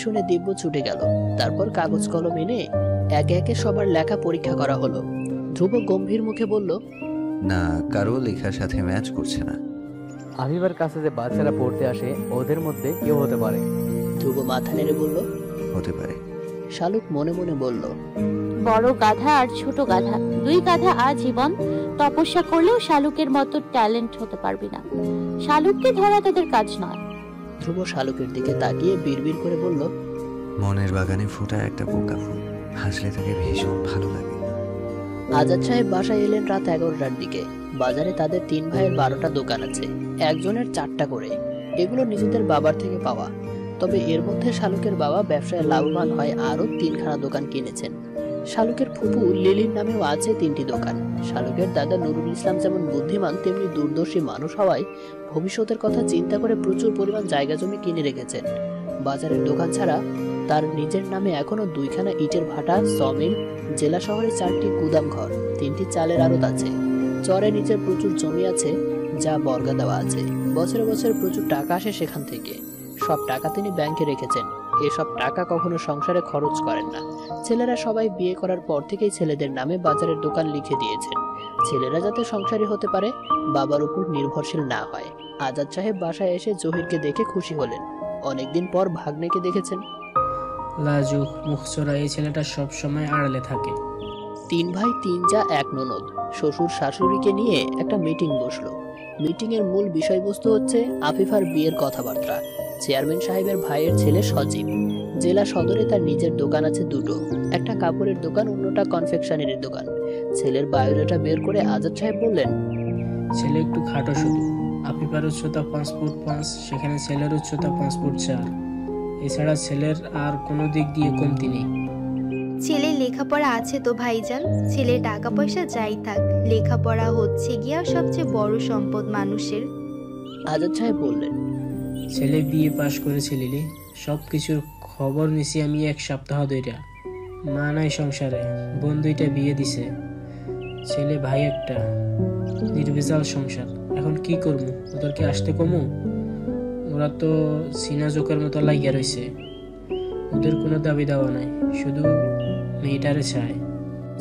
শুনে দিব্য ছুটে গেল। তারপর কাগজ কলম এনে একে একে সবার লেখা পরীক্ষা করা হলো। ধ্রুব গম্ভীর মুখে বলল, না, কারো লেখার সাথে ম্যাচ করছে না। আবিবার কাছে যে বাচ্চারা পড়তে আসে ওদের মধ্যে কেউ হতে পারে। ধ্রুব মাথা নেড়ে বলল, হতে পারে। শালুক মনে মনে বলল, বড় গাধা আর ছোট গাধা, দুই গাধা আজীবন তপস্যা করলেও শালুকের মতো ট্যালেন্ট হতে পারবি না। শালুককে ধরা তাদের কাজ নয়। ধ্রুব শালুকের দিকে তাকিয়ে বিড়বিড় করে বলল, মনের বাগানে ফোটা একটা পোকা ফুল, হাসলে তাকে ভীষণ ভালো লাগে। আজাদ সাহেব বাসায় এলেন রাত 11টার দিকে। বাজারে তাদের 3 ভাইয়ের 12টা দোকান আছে, একজনের 4টা করে। এগুলো নিজেদের বাবার থেকে পাওয়া। তবে এর মধ্যে শালুকের বাবা ব্যবসায় লাভবান হয় আরো 3খানা দোকান কিনেছেন। শালুকের ফুপু লিলির নামেও আছে 3টি দোকান। শালুকের দাদা নুরুল ইসলাম যেমন বুদ্ধিমান তেমনি দূরদর্শী মানুষ হওয়ায় ভবিষ্যতের কথা চিন্তা করে প্রচুর পরিমাণ জায়গা জমি কিনে রেখেছেন। বাজারের দোকান ছাড়া তার নিজের নামে এখনো 2খানা ইটের ভাটা, সমিল, জেলা শহরে 4টি গুদাম ঘর, 3টি চালের আড়ত আছে। চরে নিজের প্রচুর জমি আছে যা বর্গা দেওয়া আছে। বছরে বছরে প্রচুর টাকা আসে সেখান থেকে। সব টাকা তিনি ব্যাংকে রেখেছেন। এসব টাকা কখনো সংসারে খরচ করেন না। ছেলেরা সবাই বিয়ে করার পর থেকেই ছেলেদের নামে বাজারের দোকান লিখে দিয়েছেন। ছেলেরা যাতে সংসারী হতে পারে, বাবার উপর নির্ভরশীল না হয়। আজাদ সাহেব বাসায় এসে জহিরকে দেখে খুশি হলেন। অনেকদিন পর ভাগ্নেকে দেখেছেন। লাজুক মুখচোরা এই ছেলেটা সবসময় আড়ালে থাকে। 3 ভাই 3 যা 1 ননদ। শ্বশুর শাশুড়িকে নিয়ে একটা মিটিং বসলো। মিটিং এর মূল বিষয়বস্তু হচ্ছে আফিফার বিয়ের কথাবার্তা। চেয়ারম্যান সাহেবের ভাইয়ের ছেলে সজীব। জেলা সদরে তার নিজের দোকান আছে 2টো, একটা কাপড়ের দোকান, অন্যটা কনফেকশনারির দোকান। ছেলের বায়োডাটা বের করে আজাদ সাহেব বললেন, ছেলে একটু খাটো শুধু। আফিফার উচ্চতা 5 ফুট 5, সেখানে ছেলের উচ্চতা 5 ফুট 4। এছাড়া ছেলের আর কোনো দিক দিয়ে কমতি নেই। ছেলের লেখাপড়া আছে তো ভাইজান, ছেলে টাকা পয়সা যাই থাক, লেখাপড়া হচ্ছে গিয়া সবচেয়ে বড় সম্পদ মানুষের। আজাদ সাহেব বললেন, ছেলে বিয়ে পাশ করেছে লিলি, সব কিছুর খবর নিছি আমি 1 সপ্তাহ ধরে। মা নাই সংসারে, বোন 2টা বিয়ে দিছে, ছেলে ভাই একটা, নির্বিচাল সংসার। এখন কি করবো? ওদেরকে আসতে কমু? ওরা তো সিনা জোকের মতো লাগিয়া রয়েছে। ওদের কোনো দাবি দেওয়া নাই, শুধু মেয়েটারে চায়।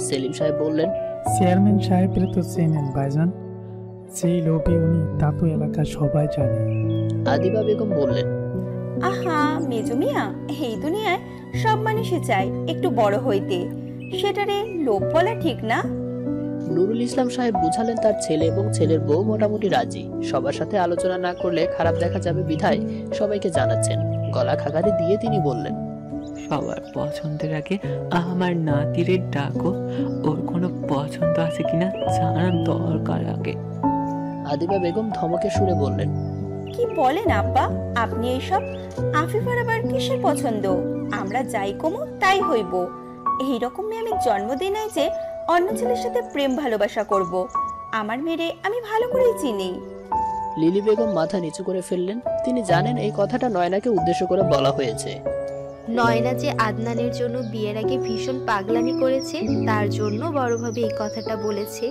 সেলিম সাহেব বললেন, চেয়ারম্যান সাহেবের তো চেনেন ভাইজান, যেই লোভী উনি তা তো এলাকার সবাই জানে। আদিবা বেগম বললেন, আহা মেজো মিয়া, এই দুনিয়ায় সব মানুষই চায় একটু বড় হইতে, সেটারে লোভ বলা ঠিক না। নুরুল ইসলাম সাহেব বুঝালেন তার ছেলে এবং ছেলের বউ মোটামুটি রাজি। সবার সাথে আলোচনা না করলে খারাপ দেখা যাবে বিধায় সবাইকে জানাচ্ছেন। গলা খাকারি দিয়ে তিনি বললেন, সবার পছন্দের আগে আমার নাতিরে ডাকো, ওর কোনো পছন্দ আছে কিনা জানার দরকার আগে। আদিবা বেগম ধমকে সুরে বললেন, কি বলেন আব্বা আপনি এইসব? আফিফার আবার কিসের পছন্দ? আমরা যাই কমু তাই হইব। এইরকম মেয়ে আমি জন্ম দিই নাই যে অন্য ছেলের সাথে প্রেম ভালোবাসা করব। আমার মেয়েরে আমি ভালো করেই চিনি। লিলি বেগম মাথা নিচু করে ফেললেন। তিনি জানেন এই কথাটা নয়নাকে উদ্দেশ্য করে বলা হয়েছে। নয়না যে আদনানের জন্য বিয়ের আগে ভীষণ পাগলামি করেছে, তার জন্য বড়ভাবে এই কথাটা বলেছে।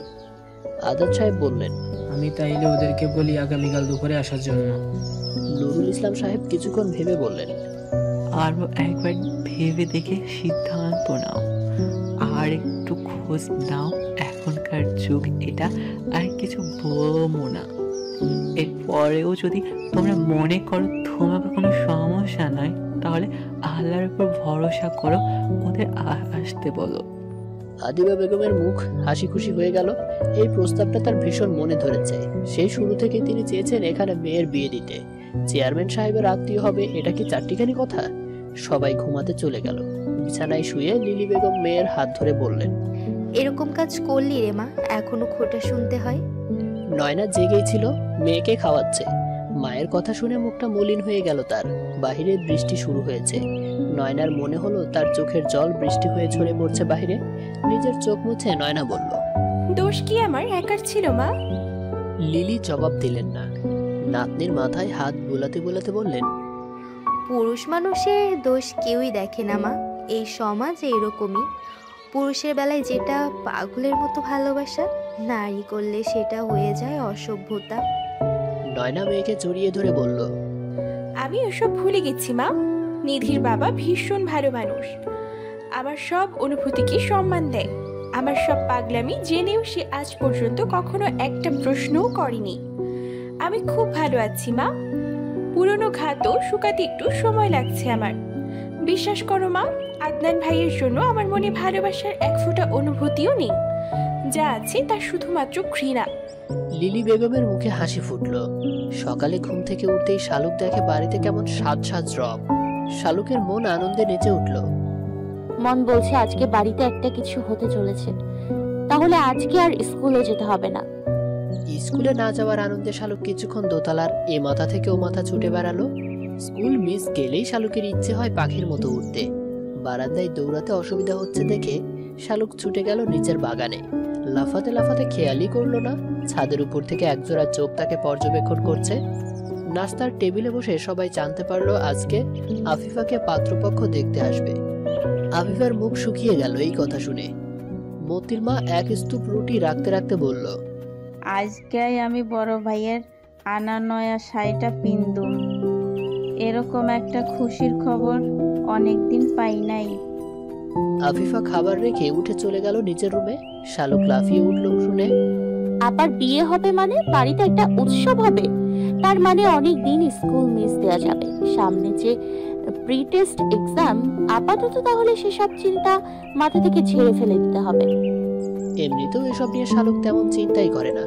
আজাদ সাহেব বললেন, আমি তাইলে ওদেরকে বলি আগামীকাল দুপুরে আসার জন্য। নুরুল ইসলাম সাহেব কিছুক্ষণ ভেবে বললেন, আরো একবার ভেবে দেখে সিদ্ধান্ত নাও, আর একটু খোঁজ নাও। এখনকার যুগ এটা, আর কিছু বলবো না। এরপরেও যদি তোমরা মনে করো তোমাকে কোনো সমস্যা নাই, তাহলে আল্লাহর উপর ভরসা করো, ওদের আসতে বলো। আদিবা বেগমের মুখ হাসি খুশি হয়ে গেল। এই প্রস্তাবটা তার ভীষণ মনে ধরেছে। সেই শুরু থেকে তিনি চেয়েছেন এখানে মেয়ের বিয়ে দিতে। চেয়ারম্যান সাহেবের আত্মীয় হবে, এটা কি চারটিখানি কথা? সবাই ঘুমাতে চলে গেল। বিছানায় শুয়ে লিলি বেগম মেয়ের হাত ধরে বললেন, এরকম কাজ করলি রে মা, এখনো খোটা শুনতে হয়। নয়না জেগেই ছিল, মেয়েকে খাওয়াচ্ছে। মায়ের কথা শুনে মুখটা মলিন হয়ে গেল তার। বাহিরে বৃষ্টি শুরু হয়েছে। নয়নার মনে হলো তার চোখের জল বৃষ্টি হয়ে ঝরে পড়ছে বাহিরে। নিজের চোখ মুছে নয়না বলল, দোষ কি আমার একার ছিল মা? লিলি জবাব দিলেন না। নাতনির মাথায় হাত বুলাতে বুলাতে বললেন, পুরুষ মানুষের দোষ কেউই দেখে না মা, এই সমাজ এরকমই। পুরুষের বেলায় যেটা পাগলের মতো ভালোবাসা, নারী করলে সেটা হয়ে যায় অসভ্যতা। নয়না মেয়েকে জড়িয়ে ধরে বলল, আমি ওসব ভুলে গেছি মা। নিধির বাবা ভীষণ ভালো মানুষ, আমার সব অনুভূতিকে সম্মান দেয়। আমার সব পাগলামি জেনেও সে আজ পর্যন্ত কখনো একটা প্রশ্নও করেনি। আমি খুব ভালো আছি মা। পুরনো ঘাতও শুকাতে একটু সময় লাগছে আমার। বিশ্বাস করো মা, আদনান ভাইয়ের জন্য আমার মনে ভালোবাসার এক ফোঁটা অনুভূতিও নেই। যা আছে তা শুধুমাত্র ঘৃণা। লিলি বেগমের মুখে হাসি ফুটল। সকালে ঘুম থেকে উঠতেই শালুক দেখে বাড়িতে কেমন সাজ সাজ রব। শালুকের মন আনন্দে নেচে উঠল। মন বলছে আজকে বাড়িতে একটা কিছু হতে চলেছে, তাহলে আজকে আর স্কুলে যেতে হবে না। স্কুলে না যাওয়ার আনন্দে শালুক কিছুক্ষণ দোতলার এ মাথা থেকে ও মাথা ছুটে বেড়ালো। স্কুল মিস গেলেই শালুকের ইচ্ছে হয় পাখির মতো উঠতে। বারান্দায় দৌড়াতে অসুবিধা হচ্ছে দেখে শালুক ছুটে গেল নিচের বাগানে। লাফাতে লাফাতে খেয়ালই করলো না ছাদের উপর থেকে একজোড়া চোখ তাকে পর্যবেক্ষণ করছে। নাস্তার টেবিলে বসে সবাই জানতে পারলো আজকে আফিফাকে পাত্রপক্ষ দেখতে আসবে। আফিফার মুখ শুকিয়ে গেল এই কথা শুনে। মতির মা এক স্তূপ রুটি রাখতে রাখতে বলল, আজকে আমি বড় ভাইয়ের আনা নয়া শাড়িটা পিন্দুম। এরকম একটা খুশির খবর অনেকদিন পাই নাই। আফিফা খাবার রেখে উঠে চলে গেল নিচের রুমে। শালুক লাফিয়ে উঠল শুনে। আবার বিয়ে হবে মানে বাড়িতে একটা উৎসব হবে, তার মানে অনেক দিন স্কুল মিস দেওয়া যাবে। সামনে যে প্রি টেস্ট এক্সাম, আপাতত তাহলে সেসব চিন্তা মাথা থেকে ঝেড়ে ফেলে দিতে হবে। এমনিতেও এসব নিয়ে শালুক তেমন চিন্তাই করে না।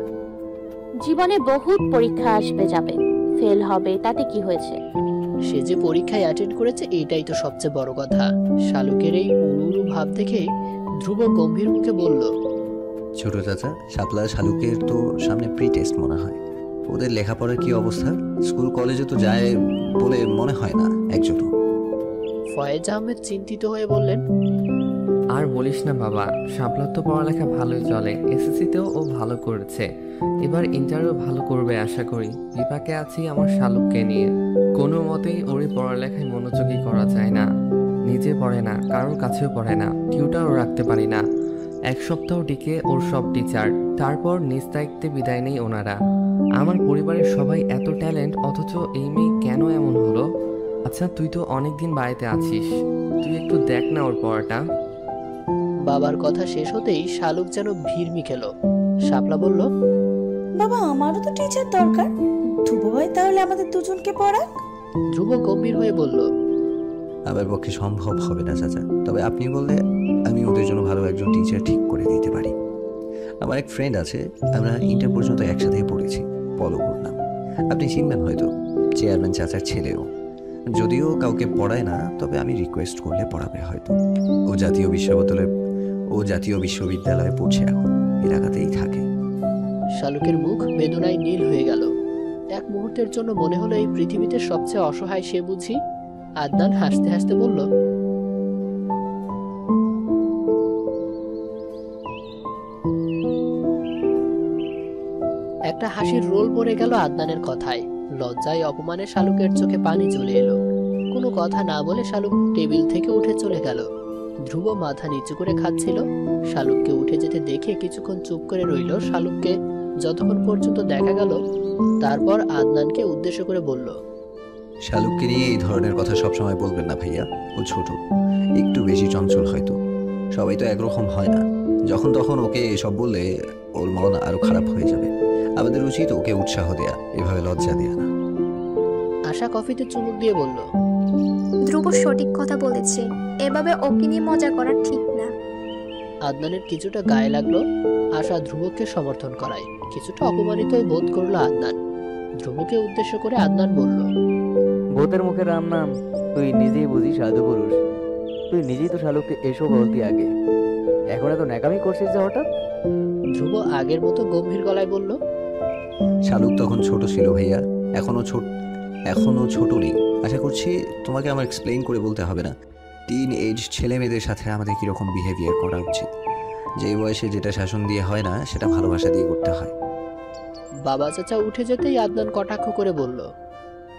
জীবনে বহুত পরীক্ষা আসবে যাবে, ফেল হবে, তাতে কি হয়েছে? সে যে পরীক্ষায় অ্যাটেন্ড করেছে এটাই তো সবচেয়ে বড় কথা। শালুকের এই উড়ু ভাব দেখে ধ্রুব গম্ভীর মুখে বলল, ছোট চাচা, শাপলা শালুকের তো সামনে প্রি টেস্ট মনে হয়। ওদের লেখাপড়ার কি অবস্থা? স্কুল কলেজে তো যায় বলে মনে হয় না একজনও। ফয়েজ আহমেদ চিন্তিত হয়ে বললেন, আর বলিস না বাবা, শাপলার তো পড়ালেখা ভালোই চলে, এসএসসিতেও ও ভালো করেছে, এবার ইন্টারও ভালো করবে আশা করি। বিপাকে আছি আমার শালুককে নিয়ে। কোনো মতেই ওরই পড়ালেখায় মনোযোগী করা যায় না। নিজে পড়ে না, কারোর কাছেও পড়ে না, টিউটারও রাখতে পারি না। এক সপ্তাহ টিকে ওর সব টিচার, তারপর নিজ দায়িত্বে বিদায় নেই ওনারা। আমার পরিবারের সবাই এত ট্যালেন্ট, অথচ এই মেয়ে কেন এমন হলো? আচ্ছা, তুই তো অনেকদিন বাড়িতে আছিস, তুই একটু দেখ না ওর পড়াটা। বাবার কথা শেষ হতেই শালুক যেন ভিড়মি খেল। শাপলা বলল, বাবা আমারও তো টিচার দরকার, ধ্রুব ভাই তাহলে আমাদের দুজনকে পড়াক। ধ্রুব গম্ভীর হয়ে বলল, আমার পক্ষে সম্ভব হবে না চাচা, তবে আপনি বললে আমি ওদের জন্য ভালো একজন টিচার ঠিক করে দিতে পারি। আমার এক ফ্রেন্ড আছে, আমরা ইন্টার পর্যন্ত একসাথে পড়েছি, পলকুর নাম, আপনি চিনবেন হয়তো, চেয়ারম্যান চাচার ছেলেও। যদিও কাউকে পড়ায় না, তবে আমি রিকোয়েস্ট করলে পড়াবে হয়তো। ও জাতীয় বিশ্ববিদ্যালয়ে পড়ছে এখন, এলাকাতেই থাকে। শালুকের মুখ বেদনায় নীল হয়ে গেল। এক মুহূর্তের জন্য মনে হলো এই পৃথিবীতে সবচেয়ে অসহায় সে বুঝি। আদনান হাসতে হাসতে বলল, একটা হাসির রোল পড়ে গেল আদনানের কথায়। লজ্জায় অপমানে শালুকের চোখে পানি চলে এলো। কোনো কথা না বলে শালুক টেবিল থেকে উঠে চলে গেল। ধ্রুব মাথা নিচু করে খাচ্ছিল। শালুককে উঠে যেতে দেখে কিছুক্ষণ চুপ করে রইল। শালুককে যতক্ষণ পর্যন্ত দেখা গেল, তারপর আদনানকে উদ্দেশ্য করে বলল, শালুককে নিয়ে এই ধরনের কথা সবসময় বলবেন না ভাইয়া, ও ছোট, একটু বেশি চঞ্চল হয়তো, সবাই তো একরকম হয় না। যখন তখন ওকে এসব বললে ওর মন আরো খারাপ হয়ে যাবে। আমাদের উচিত ওকে উৎসাহ দেয়া, এভাবে লজ্জা দেয়া না। আশা কফিতে চুমুক দিয়ে বলল, ধ্রুব সঠিক কথা বলেছে, এভাবে ওকে নিয়ে মজা করা ঠিক না। আদনানের কিছুটা গায়ে লাগলো। আশা ধ্রুবকে সমর্থন করায়। কিছুটা অপমানিত বোধ করলো আদনান। ধ্রুবকে উদ্দেশ্য করে আদনান বলল, ভূতের মুখে রাম নাম, তুই নিজেই বুঝিস সাধু পুরুষ। তুই নিজেই তো শালুককে এসব বলতি আগে, এখন এত ন্যাকামি করছিস যে হঠাৎ? ধ্রুব আগের মতো গম্ভীর গলায় বলল, শালুক তখন ছোট ছিল ভাইয়া, এখনো ছোট নেই। আশা করছি তোমাকে আমার এক্সপ্লেইন করে বলতে হবে না টিন এজ ছেলে মেয়েদের সাথে আমাদের কীরকম বিহেভিয়ার করা উচিত। যে বয়সে যেটা শাসন দিয়ে হয় না, সেটা ভালোবাসা দিয়ে করতে হয়। বাবা চাচা উঠে যেতেই আদনান কটাক্ষ করে বলল,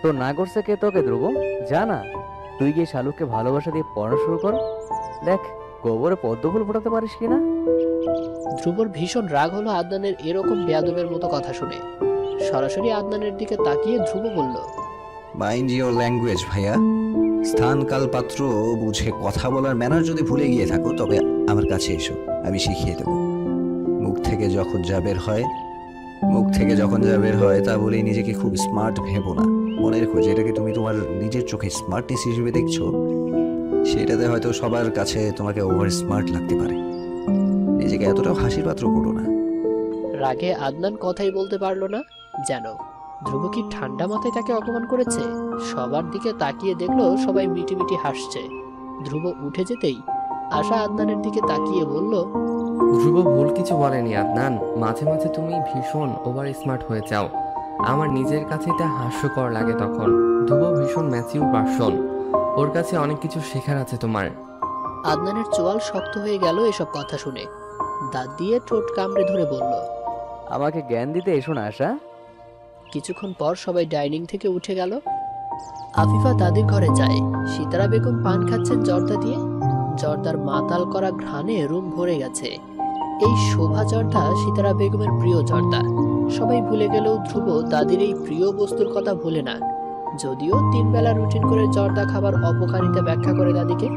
তো না করছে কে তোকে ধ্রুব? যা না, তুই গিয়ে শালুককে ভালোবাসা দিয়ে পড়া শুরু কর, দেখ গোবরে পদ্ম ফুল ফোটাতে পারিস কিনা। ধ্রুবর ভীষণ রাগ হলো আদনানের এরকম বেয়াদবের মতো কথা শুনে। সরাসরি আদনানের দিকে তাকিয়ে ধ্রুব বলল, মাইন্ড ইওর ল্যাঙ্গুয়েজ ভাইয়া, স্থান কাল পাত্র বুঝে কথা বলার ম্যানার যদি ভুলে গিয়ে থাকো তবে আমার কাছে এসো, আমি শিখিয়ে দেবো। মুখ থেকে যখন যা বের হয় তা বলেই নিজেকে খুব স্মার্ট ভেবো না। মনে রেখো, যেটাকে তুমি তোমার নিজের চোখে স্মার্টনেস হিসেবে দেখছো, সেটাতে হয়তো সবার কাছে তোমাকে ওভার স্মার্ট লাগতে পারে। নিজেকে এতটাও হাসির পাত্র করো না। রাগে আদনান কথাই বলতে পারলো না। যেন ধ্রুব কি ঠান্ডা মাথায় তাকে অপমান করেছে। সবার দিকে তাকিয়ে দেখলো সবাই মিটিমিটি হাসছে। ধ্রুব উঠে যেতেই আশা আদনানের দিকে তাকিয়ে বলল, ধ্রুব ভুল কিছু বলেনি আদনান, মাঝে মাঝে তুমি ভীষণ ওভার স্মার্ট হয়ে যাও। আমার নিজের কাছে এটা হাস্যকর লাগে তখন। ধ্রুব ভীষণ ম্যাচিউর পারসন, ওর কাছে অনেক কিছু শেখার আছে তোমার। আদনানের চোয়াল শক্ত হয়ে গেল এসব কথা শুনে। দাঁত দিয়ে ঠোঁট কামড়ে ধরে বলল, আমাকে জ্ঞান দিতে এসো না আশা। কিছুক্ষণ পর সবাই ডাইনিং থেকে উঠে গেল। আফিফা দাদির ঘরে যায়। সিতারা বেগম পান খাচ্ছেন জর্দা দিয়ে। জর্দার মাতাল করা ঘ্রাণে রুম ভরে গেছে। এই শোভা জর্দা সিতারা বেগমের প্রিয় জর্দা। সবাই ভুলে গেলেও ধ্রুব দাদির এই প্রিয় বস্তুর কথা ভুলে না। যদিও 3 বেলা রুটিন করে জর্দা খাবার অপকারিতা ব্যাখ্যা করে দাদিকে।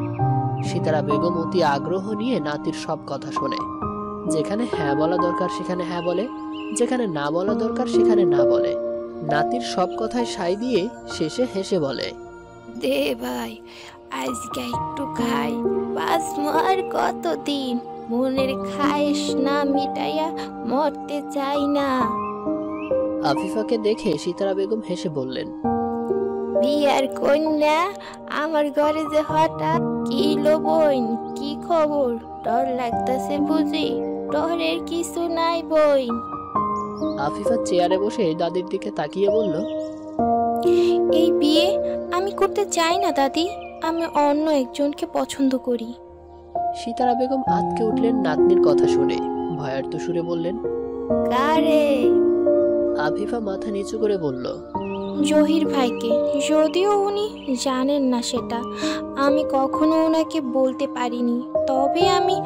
সিতারা বেগম অতি আগ্রহ নিয়ে নাতির সব কথা শোনে। যেখানে হ্যাঁ বলা দরকার সেখানে হ্যাঁ বলে, যেখানে না বলা দরকার সেখানে না বলে। নাতির সব কথায় সাই দিয়ে শেষে হেসে বলে, দে ভাই, আজকে একটু খাই, বাঁচবো আর কতদিন, মনের খায়েশ না মিটাইয়া মরতে চাই না। আফিফাকে দেখে সিতারা বেগম হেসে বললেন, বিয়ার কন্যা আমার ঘরে যে হঠাৎ, কি লো বোন, কি খবর? ডর লাগতেছে বুঝি? ডরের কিছু নাই বোন। আফিফা চেয়ারে বসে দাদির দিকে তাকিয়ে বলল, এই বিয়ে আমি করতে চাই না দাদি, আমি অন্য একজনকে পছন্দ করি। সিতারা বেগম আঁতকে উঠলেন নাতনির কথা শুনে। ভয়ার্ত সুরে বললেন, কারে? আফিফা মাথা নিচু করে বলল, জহির ভাইকে। যদিও উনি জানেন না সেটা, আমি কখনো ওনাকে বলতে পারিনি, তবে আমি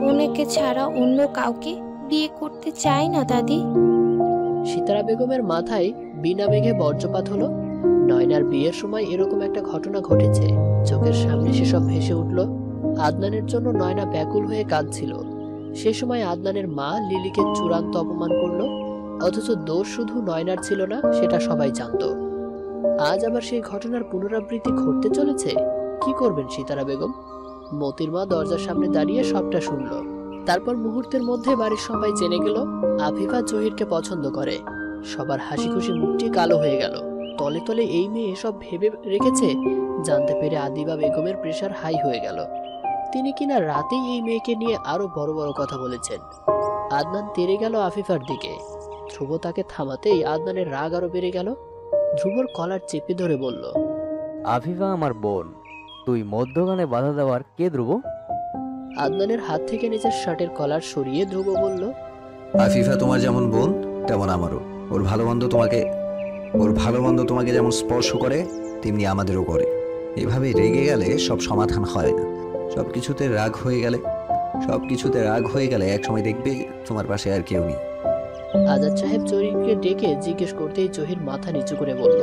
ওনাকে ছাড়া অন্য কাউকে বিয়ে করতে চাই না দাদি। সিতারা বেগমের মাথায় বিনা মেঘে বজ্রপাত হলো। নয়নার বিয়ের সময় এরকম একটা ঘটনা ঘটেছে। চোখের সামনে সেসব ভেসে উঠল। আদনানের জন্য নয়না ব্যাকুল হয়ে কাঁদছিল। সে সময় আদনানের মা লিলিকে চূড়ান্ত অপমান করলো। অথচ দোষ শুধু নয়নার ছিল না, সেটা সবাই জানতো। আজ আবার সেই ঘটনার পুনরাবৃত্তি ঘটতে চলেছে। কি করবেন সিতারা বেগম? মতির মা দরজার সামনে দাঁড়িয়ে সবটা শুনল। তারপর মুহূর্তের মধ্যে বাড়ির সবাই জেনে গেল আফিফা জহিরকে পছন্দ করে। সবার হাসি খুশি মুখটি কালো হয়ে গেল। তলে তলে এই মেয়ে এসব ভেবে রেখেছে। জানতে পেরে আদিবা বেগমের প্রেশার হাই হয়ে গেল। তিনি কিনা রাতেই এই মেয়েকে নিয়ে আরো বড় বড় কথা বলেছেন। আদনান তেড়ে গেল আফিফার দিকে। ধ্রুব তাকে থামাতেই আদনানের রাগ আরো বেড়ে গেল। ধ্রুবর কলার চেপে ধরে বলল, আফিফা আমার বোন, তুই মধ্যখানে বাধা দেওয়ার কে ধ্রুব? আদনানের হাত থেকে নিজের শার্টের কলার সরিয়ে ধ্রুব বলল, আফিফা তোমার যেমন বোন তেমন আমারও। ওর ভালো মন্দ তোমাকে যেমন স্পর্শ করে তেমনি আমাদেরও করে। এভাবে রেগে গেলে সব সমাধান হয় না। সবকিছুতে রাগ হয়ে গেলে একসময় দেখবে তোমার পাশে আর কেউ নেই। আজাদ সাহেব জহিরকে ডেকে জিজ্ঞেস করতেই জহির মাথা নিচু করে বলল,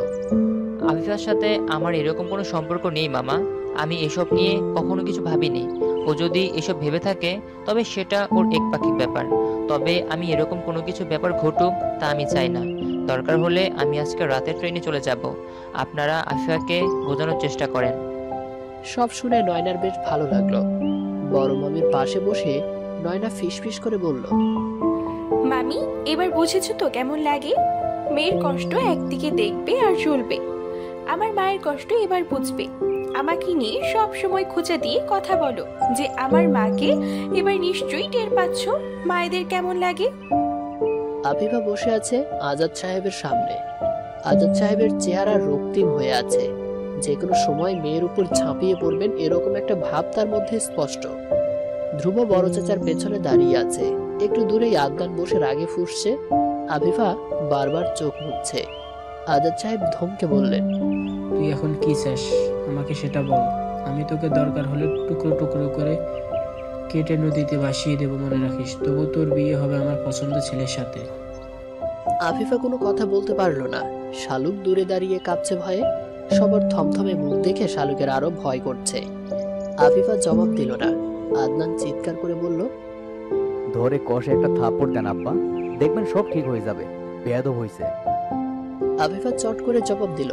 আফিফার সাথে আমার এরকম কোনো সম্পর্ক নেই মামা। আমি এসব নিয়ে কখনো কিছু ভাবিনি। ও যদি এসব ভেবে থাকে তবে সেটা ওর একপাক্ষিক ব্যাপার। তবে আমি এরকম কোনো কিছু ব্যাপার ঘটুক তা আমি চাই না। দরকার হলে আমি আজকে রাতের ট্রেনে চলে যাব। আপনারা আফিফাকে বোঝানোর চেষ্টা করেন। সব শুনে নয়নার বেশ ভালো লাগলো। বড় মামির পাশে বসে নয়না ফিসফিস করে বলল, মামি, এবার বুঝেছো তো কেমন লাগে? মেয়ের কষ্ট একদিকে দেখবে আর চলবে। আমার মায়ের কষ্ট এবার বুঝবে। আমাকে নিয়ে সব সময় খোঁচা দিয়ে কথা বলো যে আমার মাকে এবার নিশ্চয়ই টের পাচ্ছ মায়েদের কেমন লাগে। আফিফা বসে আছে আজাদ সাহেবের সামনে। আজাদ সাহেবের চেহারা রক্তিম হয়ে আছে। যে কোনো সময় মেয়ের উপর ঝাঁপিয়ে পড়বেন এরকম একটা ভাব তার মধ্যে স্পষ্ট। ধ্রুব বড় চাচার পেছনে দাঁড়িয়ে আছে। একটু দূরেই আদনান বসে রাগে ফুঁসছে। আফিফা বারবার চোখ মুছছে। আজাদ সাহেব ধমকে বললেন, তুই এখন কি চাস আমাকে সেটা বল। আমি তোকে দরকার হলে টুকরো টুকরো করে কেটে নদীতে ভাসিয়ে দেবো, মনে রাখিস। তবু তোর বিয়ে হবে আমার পছন্দ ছেলের সাথে। আফিফা কোনো কথা বলতে পারলো না। শালুক দূরে দাঁড়িয়ে কাঁপছে ভয়ে। সবার থমথমে মুখ দেখে শালুকের আরো ভয় করছে। আফিফা জবাব দিল না। আদনান চিৎকার করে বলল, ধরে কষে একটা থাপ্পড় দেন আব্বা, দেখবেন সব ঠিক হয়ে যাবে। বেয়াদব হইছে। আফিফা চট করে জবাব দিল,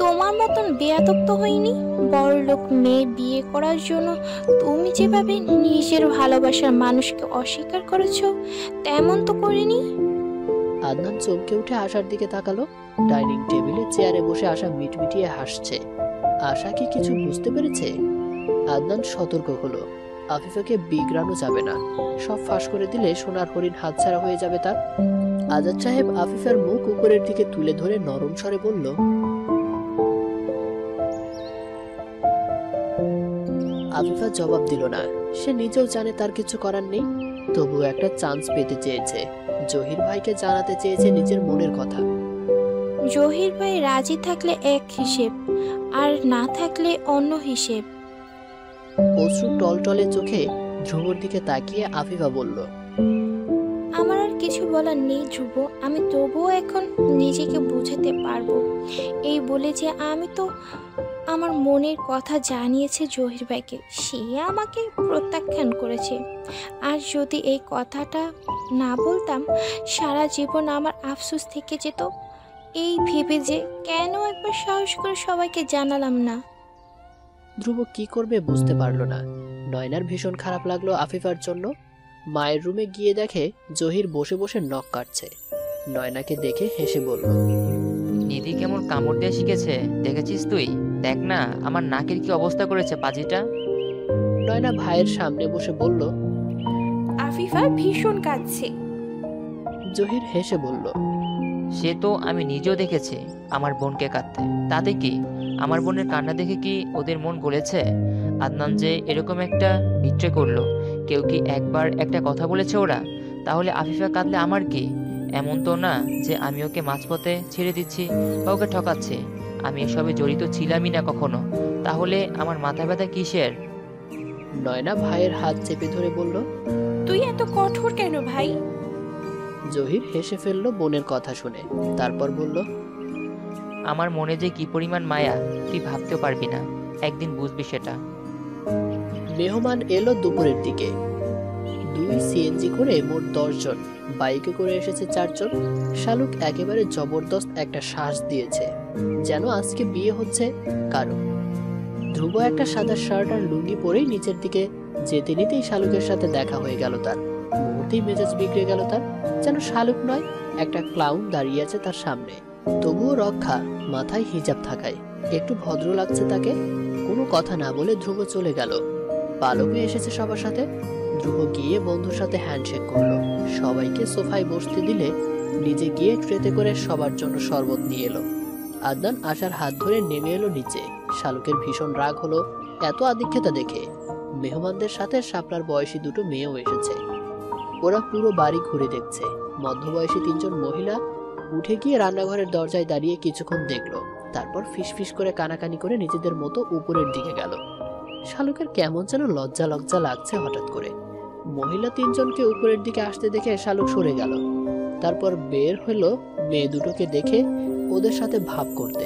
তোমার মতন বেয়াদব তো হইনি। বড়লোক মেয়ে বিয়ে করার জন্য তুমি যেভাবে নিজের ভালোবাসার মানুষকে অস্বীকার করেছো তেমন তো করিনি। আদনান চমকে উঠে আশার দিকে তাকালো। ডাইনিং টেবিলে চেয়ারে বসে আশা মিটমিটিয়ে হাসছে। আশা কি কিছু বুঝতে পেরেছে? আদনান সতর্ক হলো, আফিফাকে বিগড়ানো যাবে না। সব ফাঁস করে দিলে সোনার হরিণ হাতছাড়া হয়ে যাবে তার। আজাদ সাহেব আফিফার মুখ উপরের দিকে তুলে ধরে নরম স্বরে বলল, আফিফা জবাব দিল না। সে নিজেও জানে তার কিছু করার নেই, তবুও একটা চান্স পেতে চেয়েছে। জহির ভাইকে জানাতে চেয়েছে নিজের মনের কথা। জহির ভাই রাজি থাকলে এক হিসেব, আর না থাকলে অন্য হিসেব। অশ্রু টলটলে চোখে ধ্রুবর দিকে তাকিয়ে আফিফা বলল, আমার আর কিছু বলার নেই ধ্রুব, আমি তবুও এখন নিজেকে বুঝাতে পারবো এই বলে যে আমি তো আমার মনের কথা জানিয়েছে জহির ভাইকে। সে আমাকে প্রত্যাখ্যান করেছে। আর যদি এই কথাটা না বলতাম সারা জীবন আমার আফসোস থেকে যেত। এই ভেবে যে কেন একবার সাহস করে সবাইকে জানালাম না। ধ্রুব কি করবে বুঝতে পারল না। নয়নার ভীষণ খারাপ লাগলো আফিফার জন্য। মায়ের রুমে গিয়ে দেখে জহির বসে বসে নখ কাটছে। নয়নাকে দেখে হেসে বলল, নিধি কেমন কামড় দিয়ে শিখেছে দেখেছিস তুই? দেখ না আমার নাকের কি অবস্থা করেছে পাজিটা। নয়না ভাইয়ের সামনে বসে বলল, আফিফা ভীষণ কাঁদছে। জহির হেসে বলল, সে তো আমি নিজেও দেখেছি আমার বোনকে কাঁদতে। তাতে কি আমার বোনের কান্না দেখে কি ওদের মন গলেছে? আদনান যে এরকম একটা বিট্রে করলো, কেউ কি একবার একটা কথা বলেছে ওরা? তাহলে আফিফা কাঁদলে আমার কি? এমন তো না যে আমি ওকে মাঝপথে ছেড়ে দিচ্ছি বা ওকে ঠকাচ্ছি। আমি এসবে জড়িত ছিলামই না কখনো। তাহলে আমার মাথা ব্যথা কিসের? নয়না ভাইয়ের হাত চেপে ধরে বলল, তুই এত কঠোর কেন ভাই? জহির হেসে ফেলল বোনের কথা শুনে। তারপর বলল, আমার মনে যে কি পরিমাণ মায়া তুই ভাবতেও পারবি না। একদিন বুঝবি সেটা। মেহমান এলো দুপুরের দিকে। 2 সিএনজি করে মোট 10 জন, বাইকে করে এসেছে 4 জন। শালুক একেবারে জবরদস্ত একটা শ্বাস দিয়েছে, যেন আজকে বিয়ে হচ্ছে কারো। ধ্রুব একটা সাদা শার্ট আর লুঙ্গি পরেই নিচের দিকে যেতে নিতেই শালুকের সাথে দেখা হয়ে গেল তার। মুহূর্তেই মেজাজ বিগড়ে গেল তার, যেন শালুক নয় একটা ক্লাউন দাঁড়িয়ে আছে তার সামনে। তবুও রক্ষা, মাথায় হিজাব থাকায় একটু ভদ্র লাগছে তাকে। কোনো কথা না বলে ধ্রুব চলে গেল। পালকে এসেছে সবার সাথে। ধ্রুব গিয়ে বন্ধুর সাথে হ্যান্ডশেক করলো। সবাইকে সোফায় বসতে দিলে নিজে গিয়ে ট্রেতে করে সবার জন্য শরবত নিয়ে এলো। আদনান আশার হাত ধরে নেমে এলো নিচে। শালুকের ভীষণ রাগ হলো এত আদিক্ষেতা দেখে। মেহমানদের সাথে শাপলার বয়সী 2 মেয়েও এসেছে। ওরা পুরো বাড়ি ঘুরে দেখছে। মধ্যবয়সী 3 জন মহিলা উঠে গিয়ে রান্নাঘরের দরজায় দাঁড়িয়ে কিছুক্ষণ দেখলো। তারপর ফিসফিস করে কানাকানি করে নিজেদের মতো উপরের দিকে গেল। শালুকের কেমন যেন লজ্জা লজ্জা লাগছে হঠাৎ করে। মহিলা 3 জনকে উপরের দিকে আসতে দেখে শালুক সরে গেল। তারপর বের হলো মেয়ে দুটোকে দেখে ওদের সাথে ভাব করতে।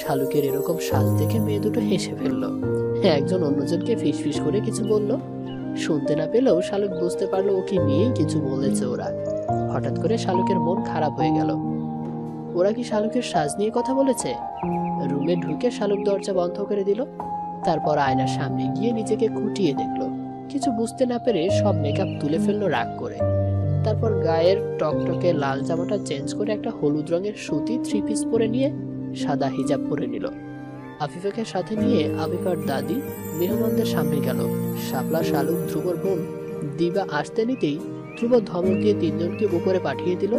শালুকের এরকম সাজ দেখে মেয়ে দুটো হেসে ফেললো। একজন অন্যজনকে ফিসফিস করে কিছু বলল। শুনতে না পেলেও শালুক বুঝতে পারলো ওকে নিয়েই কিছু বলেছে ওরা। হঠাৎ করে শালুকের মন খারাপ হয়ে গেল। ওরা কি শালুকের সাজ নিয়ে কথা বলেছে? রুমে ঢুকে শালুক দরজা বন্ধ করে দিল। তারপর আয়নার সামনে গিয়ে নিজেকে খুঁটিয়ে দেখলো। কিছু বুঝতে না পেরে সব মেকআপ তুলে ফেললো রাগ করে। তারপর গায়ের টকটকে লাল জামাটা চেঞ্জ করে একটা হলুদ রঙের সুতি 3 পিস পরে নিয়ে সাদা হিজাব পরে নিল। আফিফাকে সাথে নিয়ে আফিফার দাদি মেহমানদের সামনে গেল। শাপলা, শালুক, ধ্রুবর বোন দিবা আসতে নিতেই ধ্রুব ধমক দিয়ে 3 জনকে উপরে পাঠিয়ে দিল।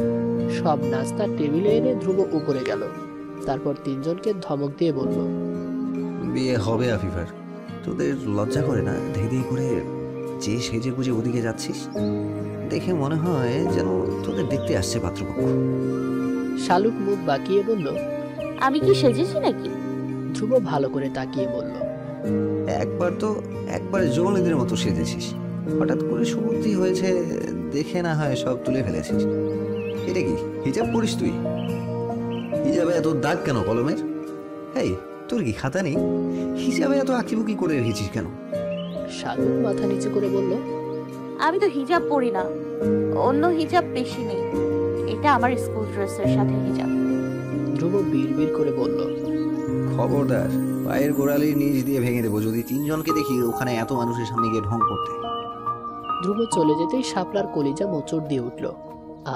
সব নাস্তা টেবিলে এনে ধ্রুব উপরে গেল। তারপর 3 জনকে ধমক দিয়ে বলল, বিয়ে হবে আফিফার? তোদের লজ্জা করে না ধেই করে যে সেজে গুজে ওদিকে যাচ্ছিস? দেখে মনে হয় যেন তোদের দেখতে আসছে পাত্রপক্ষ। শালুক মুখ বাঁকিয়ে বলল, আমি কি সেজেছি নাকি? ধ্রুব ভালো করে তাকিয়ে বলল, একবার জঙ্গলিদের মতো সেজেছিস। হঠাৎ করে সুবুদ্ধি হয়েছে দেখে না হয় সব তুলে ফেলেছিস। এটা কি হিজাব পরিস তুই? হিজাবে এত দাগ কেন কলমের? এই, তোর কি খাতা নেই? হিসাবে এত আঁকিবুকি করে রেখেছিস কেন? শালুক মাথা নিচু করে বলল, আমি তো হিজাব পরি না, অন্য হিজাব বেশি নেই, এটা আমার স্কুল ড্রেসের সাথে হিজাব। ধ্রুব বিড়বিড় করে বলল, খবরদার, পায়ের গোড়ালির নিচ দিয়ে ভেঙে দেবো যদি 3 জনকে দেখি ওখানে এত মানুষের সামনে গিয়ে ঢং করতে। ধ্রুব চলে যেতেই শাপলার কলিজা মোচড় দিয়ে উঠল।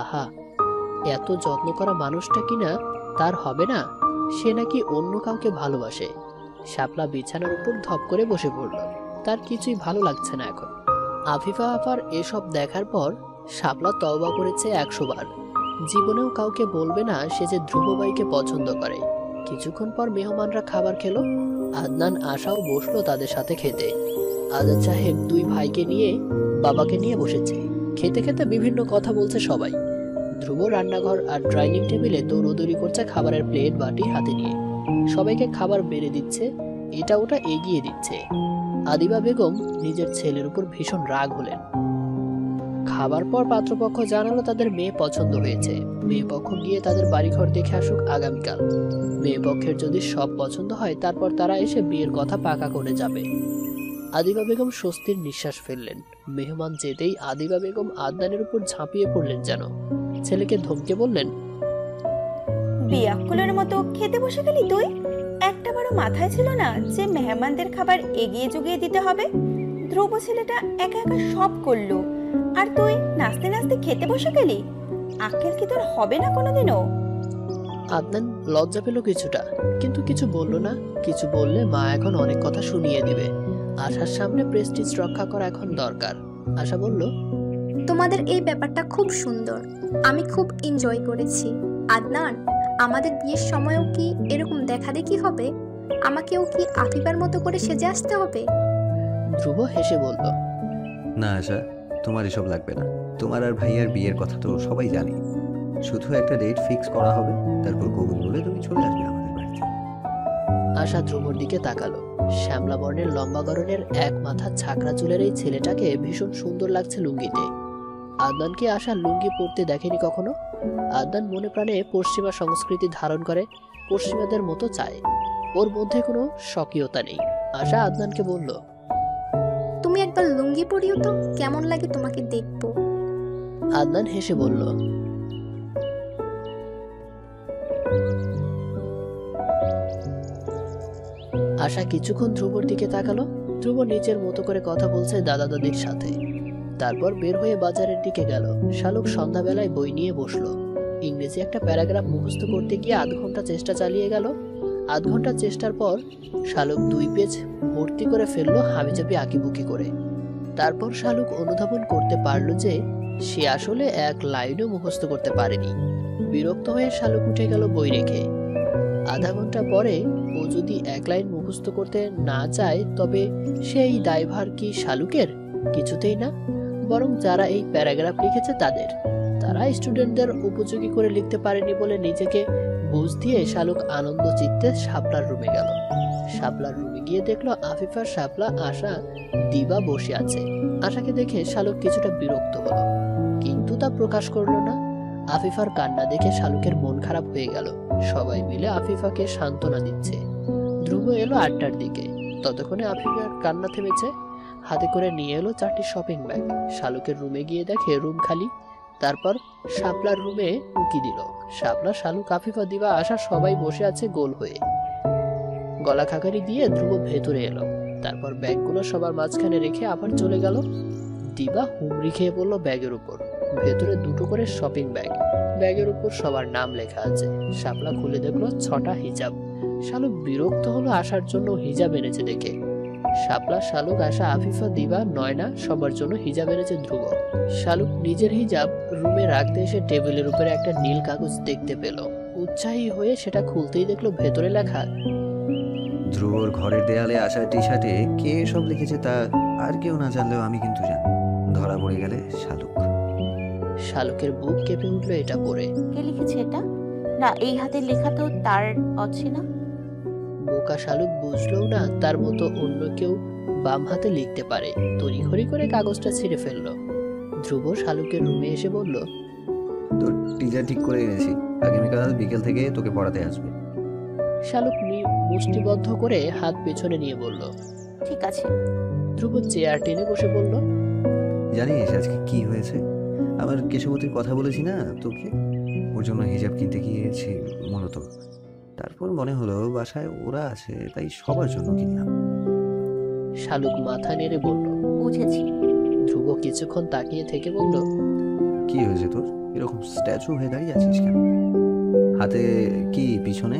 আহা, এত যত্ন করা মানুষটা কিনা তার হবে না, সে নাকি অন্য কাউকে ভালোবাসে। শাপলা বিছানার উপর ধপ করে বসে পড়ল, তার কিছুই ভালো লাগছে না এখন। আফিফা আপার এসব দেখার পর শাপলা তওবা করেছে 100 বার। জীবনেও কাউকে বলবে না সে যে ধ্রুব ভাইকে পছন্দ করে। কিছুক্ষণ পর মেহমানরা খাবার খেলো। আদনান আশাও বসলো তাদের সাথে খেতে। আজাদ সাহেব 2 ভাইকে নিয়ে বাবাকে নিয়ে বসেছে। খেতে খেতে বিভিন্ন কথা বলছে সবাই। ধ্রুব রান্নাঘর আর ডাইনিং টেবিলে দৌড়দৌড়ি করছে খাবারের প্লেট বাটি হাতে নিয়ে। সবাইকে খাবার বেড়ে দিচ্ছে, এটা ওটা এগিয়ে দিচ্ছে। আদিবা বেগম নিজের ছেলের উপর ভীষণ রাগ হলেন। খাবার পর পাত্রপক্ষ জানালো তাদের মেয়ে পছন্দ হয়েছে। মেয়ে পক্ষ গিয়ে তাদের বাড়িঘর দেখে আসুক আগামীকাল। মেয়ে পক্ষের যদি সব পছন্দ হয় তারপর তারা এসে বিয়ের কথা পাকা করে যাবে। আদিবা বেগম স্বস্তির নিঃশ্বাস ফেললেন। মেহমান যেতেই আদিবা বেগম আদনানের উপর ঝাঁপিয়ে পড়লেন যেন। ছেলেকে ধমকে বললেন, বিয়াকুলের মতো খেতে বসে গেলি তুই? একটা বড় মাথায় ছিল না যে মেহমানদের খাবার এগিয়ে জুগিয়ে দিতে হবে? ধ্রুব ছেলেটা একা একা সব করলো, আর তুই নাচতে নাচতে খেতে বসে গেলি? আক্কেল কি তোর হবে না কোনোদিনও? আদনান লজ্জা পেল কিছুটা, কিন্তু কিছু বলল না। কিছু বললে মা এখন অনেক কথা শুনিয়ে দিবে। আশার সামনে প্রেস্টিজ রক্ষা করা এখন দরকার। আশা বলল, তোমাদের এই ব্যাপারটা খুব সুন্দর, আমি খুব এনজয় করেছি। আদনান, আমাদের বিয়ের সময়ও কি এরকম দেখাদেখি হবে? আমাকেও কি আফিফার মতো করে সেজে আসতে হবে? ধ্রুব হেসে বলল, না আশা, তোমার এসব লাগবে না। তোমার আর ভাইয়ার বিয়ের কথা তো সবাই জানি। শুধু একটা ডেট ফিক্স করা হবে, তারপর কবুল বলে তুমি চলে আসবে আমাদের বাড়িতে। আশা ধ্রুবর দিকে তাকালো। শ্যামলা বর্ণের লম্বা গড়নের এক মাথা ছাকড়া চুলের এই ছেলেটাকে ভীষণ সুন্দর লাগছে লুঙ্গিতে। আদনানকে আশা লুঙ্গি পরতে দেখেনি কখনো। আদনান মনে প্রাণে পশ্চিমা সংস্কৃতি ধারণ করে, পশ্চিমাদের মতো চায়। ওর মধ্যে কোনো স্বকীয়তা নেই। আশা আদনানকে বলল, তুমি একবার লুঙ্গি পরিও তো, কেমন লাগে তোমাকে দেখবো। আদনান হেসে বলল, আশা কিছুক্ষণ ধ্রুবর দিকে তাকালো। ধ্রুব নিজের মতো করে কথা বলছে দাদা দাদির সাথে। তারপর বের হয়ে বাজারের দিকে গেল। শালুক সন্ধ্যাবেলায় বই নিয়ে বসলো। ইংরেজি একটা প্যারাগ্রাফ মুখস্থ করতে গিয়ে 1/2 ঘন্টা চেষ্টা চালিয়ে গেল। 1/2 ঘন্টা চেষ্টার পর শালুক 2 পেজ ভর্তি করে ফেললো হাবিজাবি আঁকিবুকি করে। তারপর শালুক অনুধাবন করতে পারলো যে সে আসলে 1 লাইনও মুখস্থ করতে পারেনি। বিরক্ত হয়ে শালুক উঠে গেল বই রেখে। আধা ঘন্টা পরে ও যদি 1 লাইন মুখস্থ করতে না চায় তবে সেই দায়ভার কি শালুকের? কিছুতেই না, বরং যারা এই প্যারাগ্রাফ লিখেছে তাদের। তারা স্টুডেন্টদের উপযোগী করে লিখতে পারেনি বলে নিজেকে বুঝ দিয়ে শালুক আনন্দ চিত্তে শাপলার রুমে গেল। শাপলার রুমে গিয়ে দেখলো আফিফা, শাপলা, আশা, দিবা বসে আছে। আশাকে দেখে শালুক কিছুটা বিরক্ত হলো, কিন্তু তা প্রকাশ করলো না। আফিফার কান্না দেখে শালুকের মন খারাপ হয়ে গেল। সবাই মিলে আফিফাকে সান্ত্বনা দিচ্ছে। ধ্রুব এলো 8টার দিকে। ততক্ষণে আফিফার কান্না থেমেছে। হাতে করে নিয়ে এলো 4টি শপিং ব্যাগ। শালুকের রুমে গিয়ে দেখে রুম খালি। তারপর শাপলার রুমে উকি দিল। শাপলা, শালুক, আফিফা, দিবা, আশা সবাই বসে আছে গোল হয়ে। গলা খাকারি দিয়ে ধ্রুব ভেতরে এলো। তারপর ব্যাগগুলো সবার মাঝখানে রেখে আবার চলে গেল। দিবা হুমড়ি খেয়ে পড়লো ব্যাগের উপর। ভেতরে 2টো করে শপিং ব্যাগ। ব্যাগের উপর সবার নাম লেখা আছে। শাপলা খুলে দেখলো 6টা হিজাব। শালুক বিরক্ত হলো আশার জন্য হিজাব এনেছে দেখে। শাপলা, শালুক, আশা, আফিফা, দিবা, নয়না সবার জন্য হিজাব এনেছে ধ্রুব। শালুক নিজের হিজাব রুমে রাখতে এসে টেবিলের উপরে একটা নীল কাগজ দেখতে পেল। উৎসাহী হয়ে সেটা খুলতেই দেখলো ভেতরে লেখা, ধ্রুবর ঘরের দেয়ালে আশার টি শার্টে কে সব লিখেছে তা আর কেউ না জানলেও আমি কিন্তু জানি। ধরা পড়ে গেলে শালুক। শালুকের বুক কেঁপে উঠলো এটা পড়ে। কে লিখেছে এটা? না, এই হাতের লেখা তো তার অচেনা। বোকা শালুক বুঝলো না তার মতো অন্য কেউ বাম হাতে লিখতে পারে। তড়িঘড়ি করে কাগজটা ছিঁড়ে ফেললো। ধ্রুব শালুকের রুমে এসে বলল, তোর টিচার ঠিক করে এনেছি, আগামীকাল বিকেল থেকে তোকে পড়াতে আসবে। শালুক মুষ্টিবদ্ধ করে হাত পেছনে নিয়ে বলল, ঠিক আছে। ধ্রুব চেয়ার টেনে বসে বলল, জানিস আজকে কি হয়েছে? আমার কেশবতীর কথা বলেছি না তোকে, ওর জন্য হিজাব কিনতে গিয়েছি মূলত। তারপর মনে হলো বাসায় ওরা আছে, তাই সবার জন্য কিনলাম। শালুক মাথা নেড়ে বলল, বুঝেছি। ধ্রুব কিছুক্ষণ তাকিয়ে থেকে বলল, কি হয়েছে তোর? এরকম স্ট্যাচু হয়ে দাঁড়িয়ে আছিস কেন? হাতে কি পিছনে?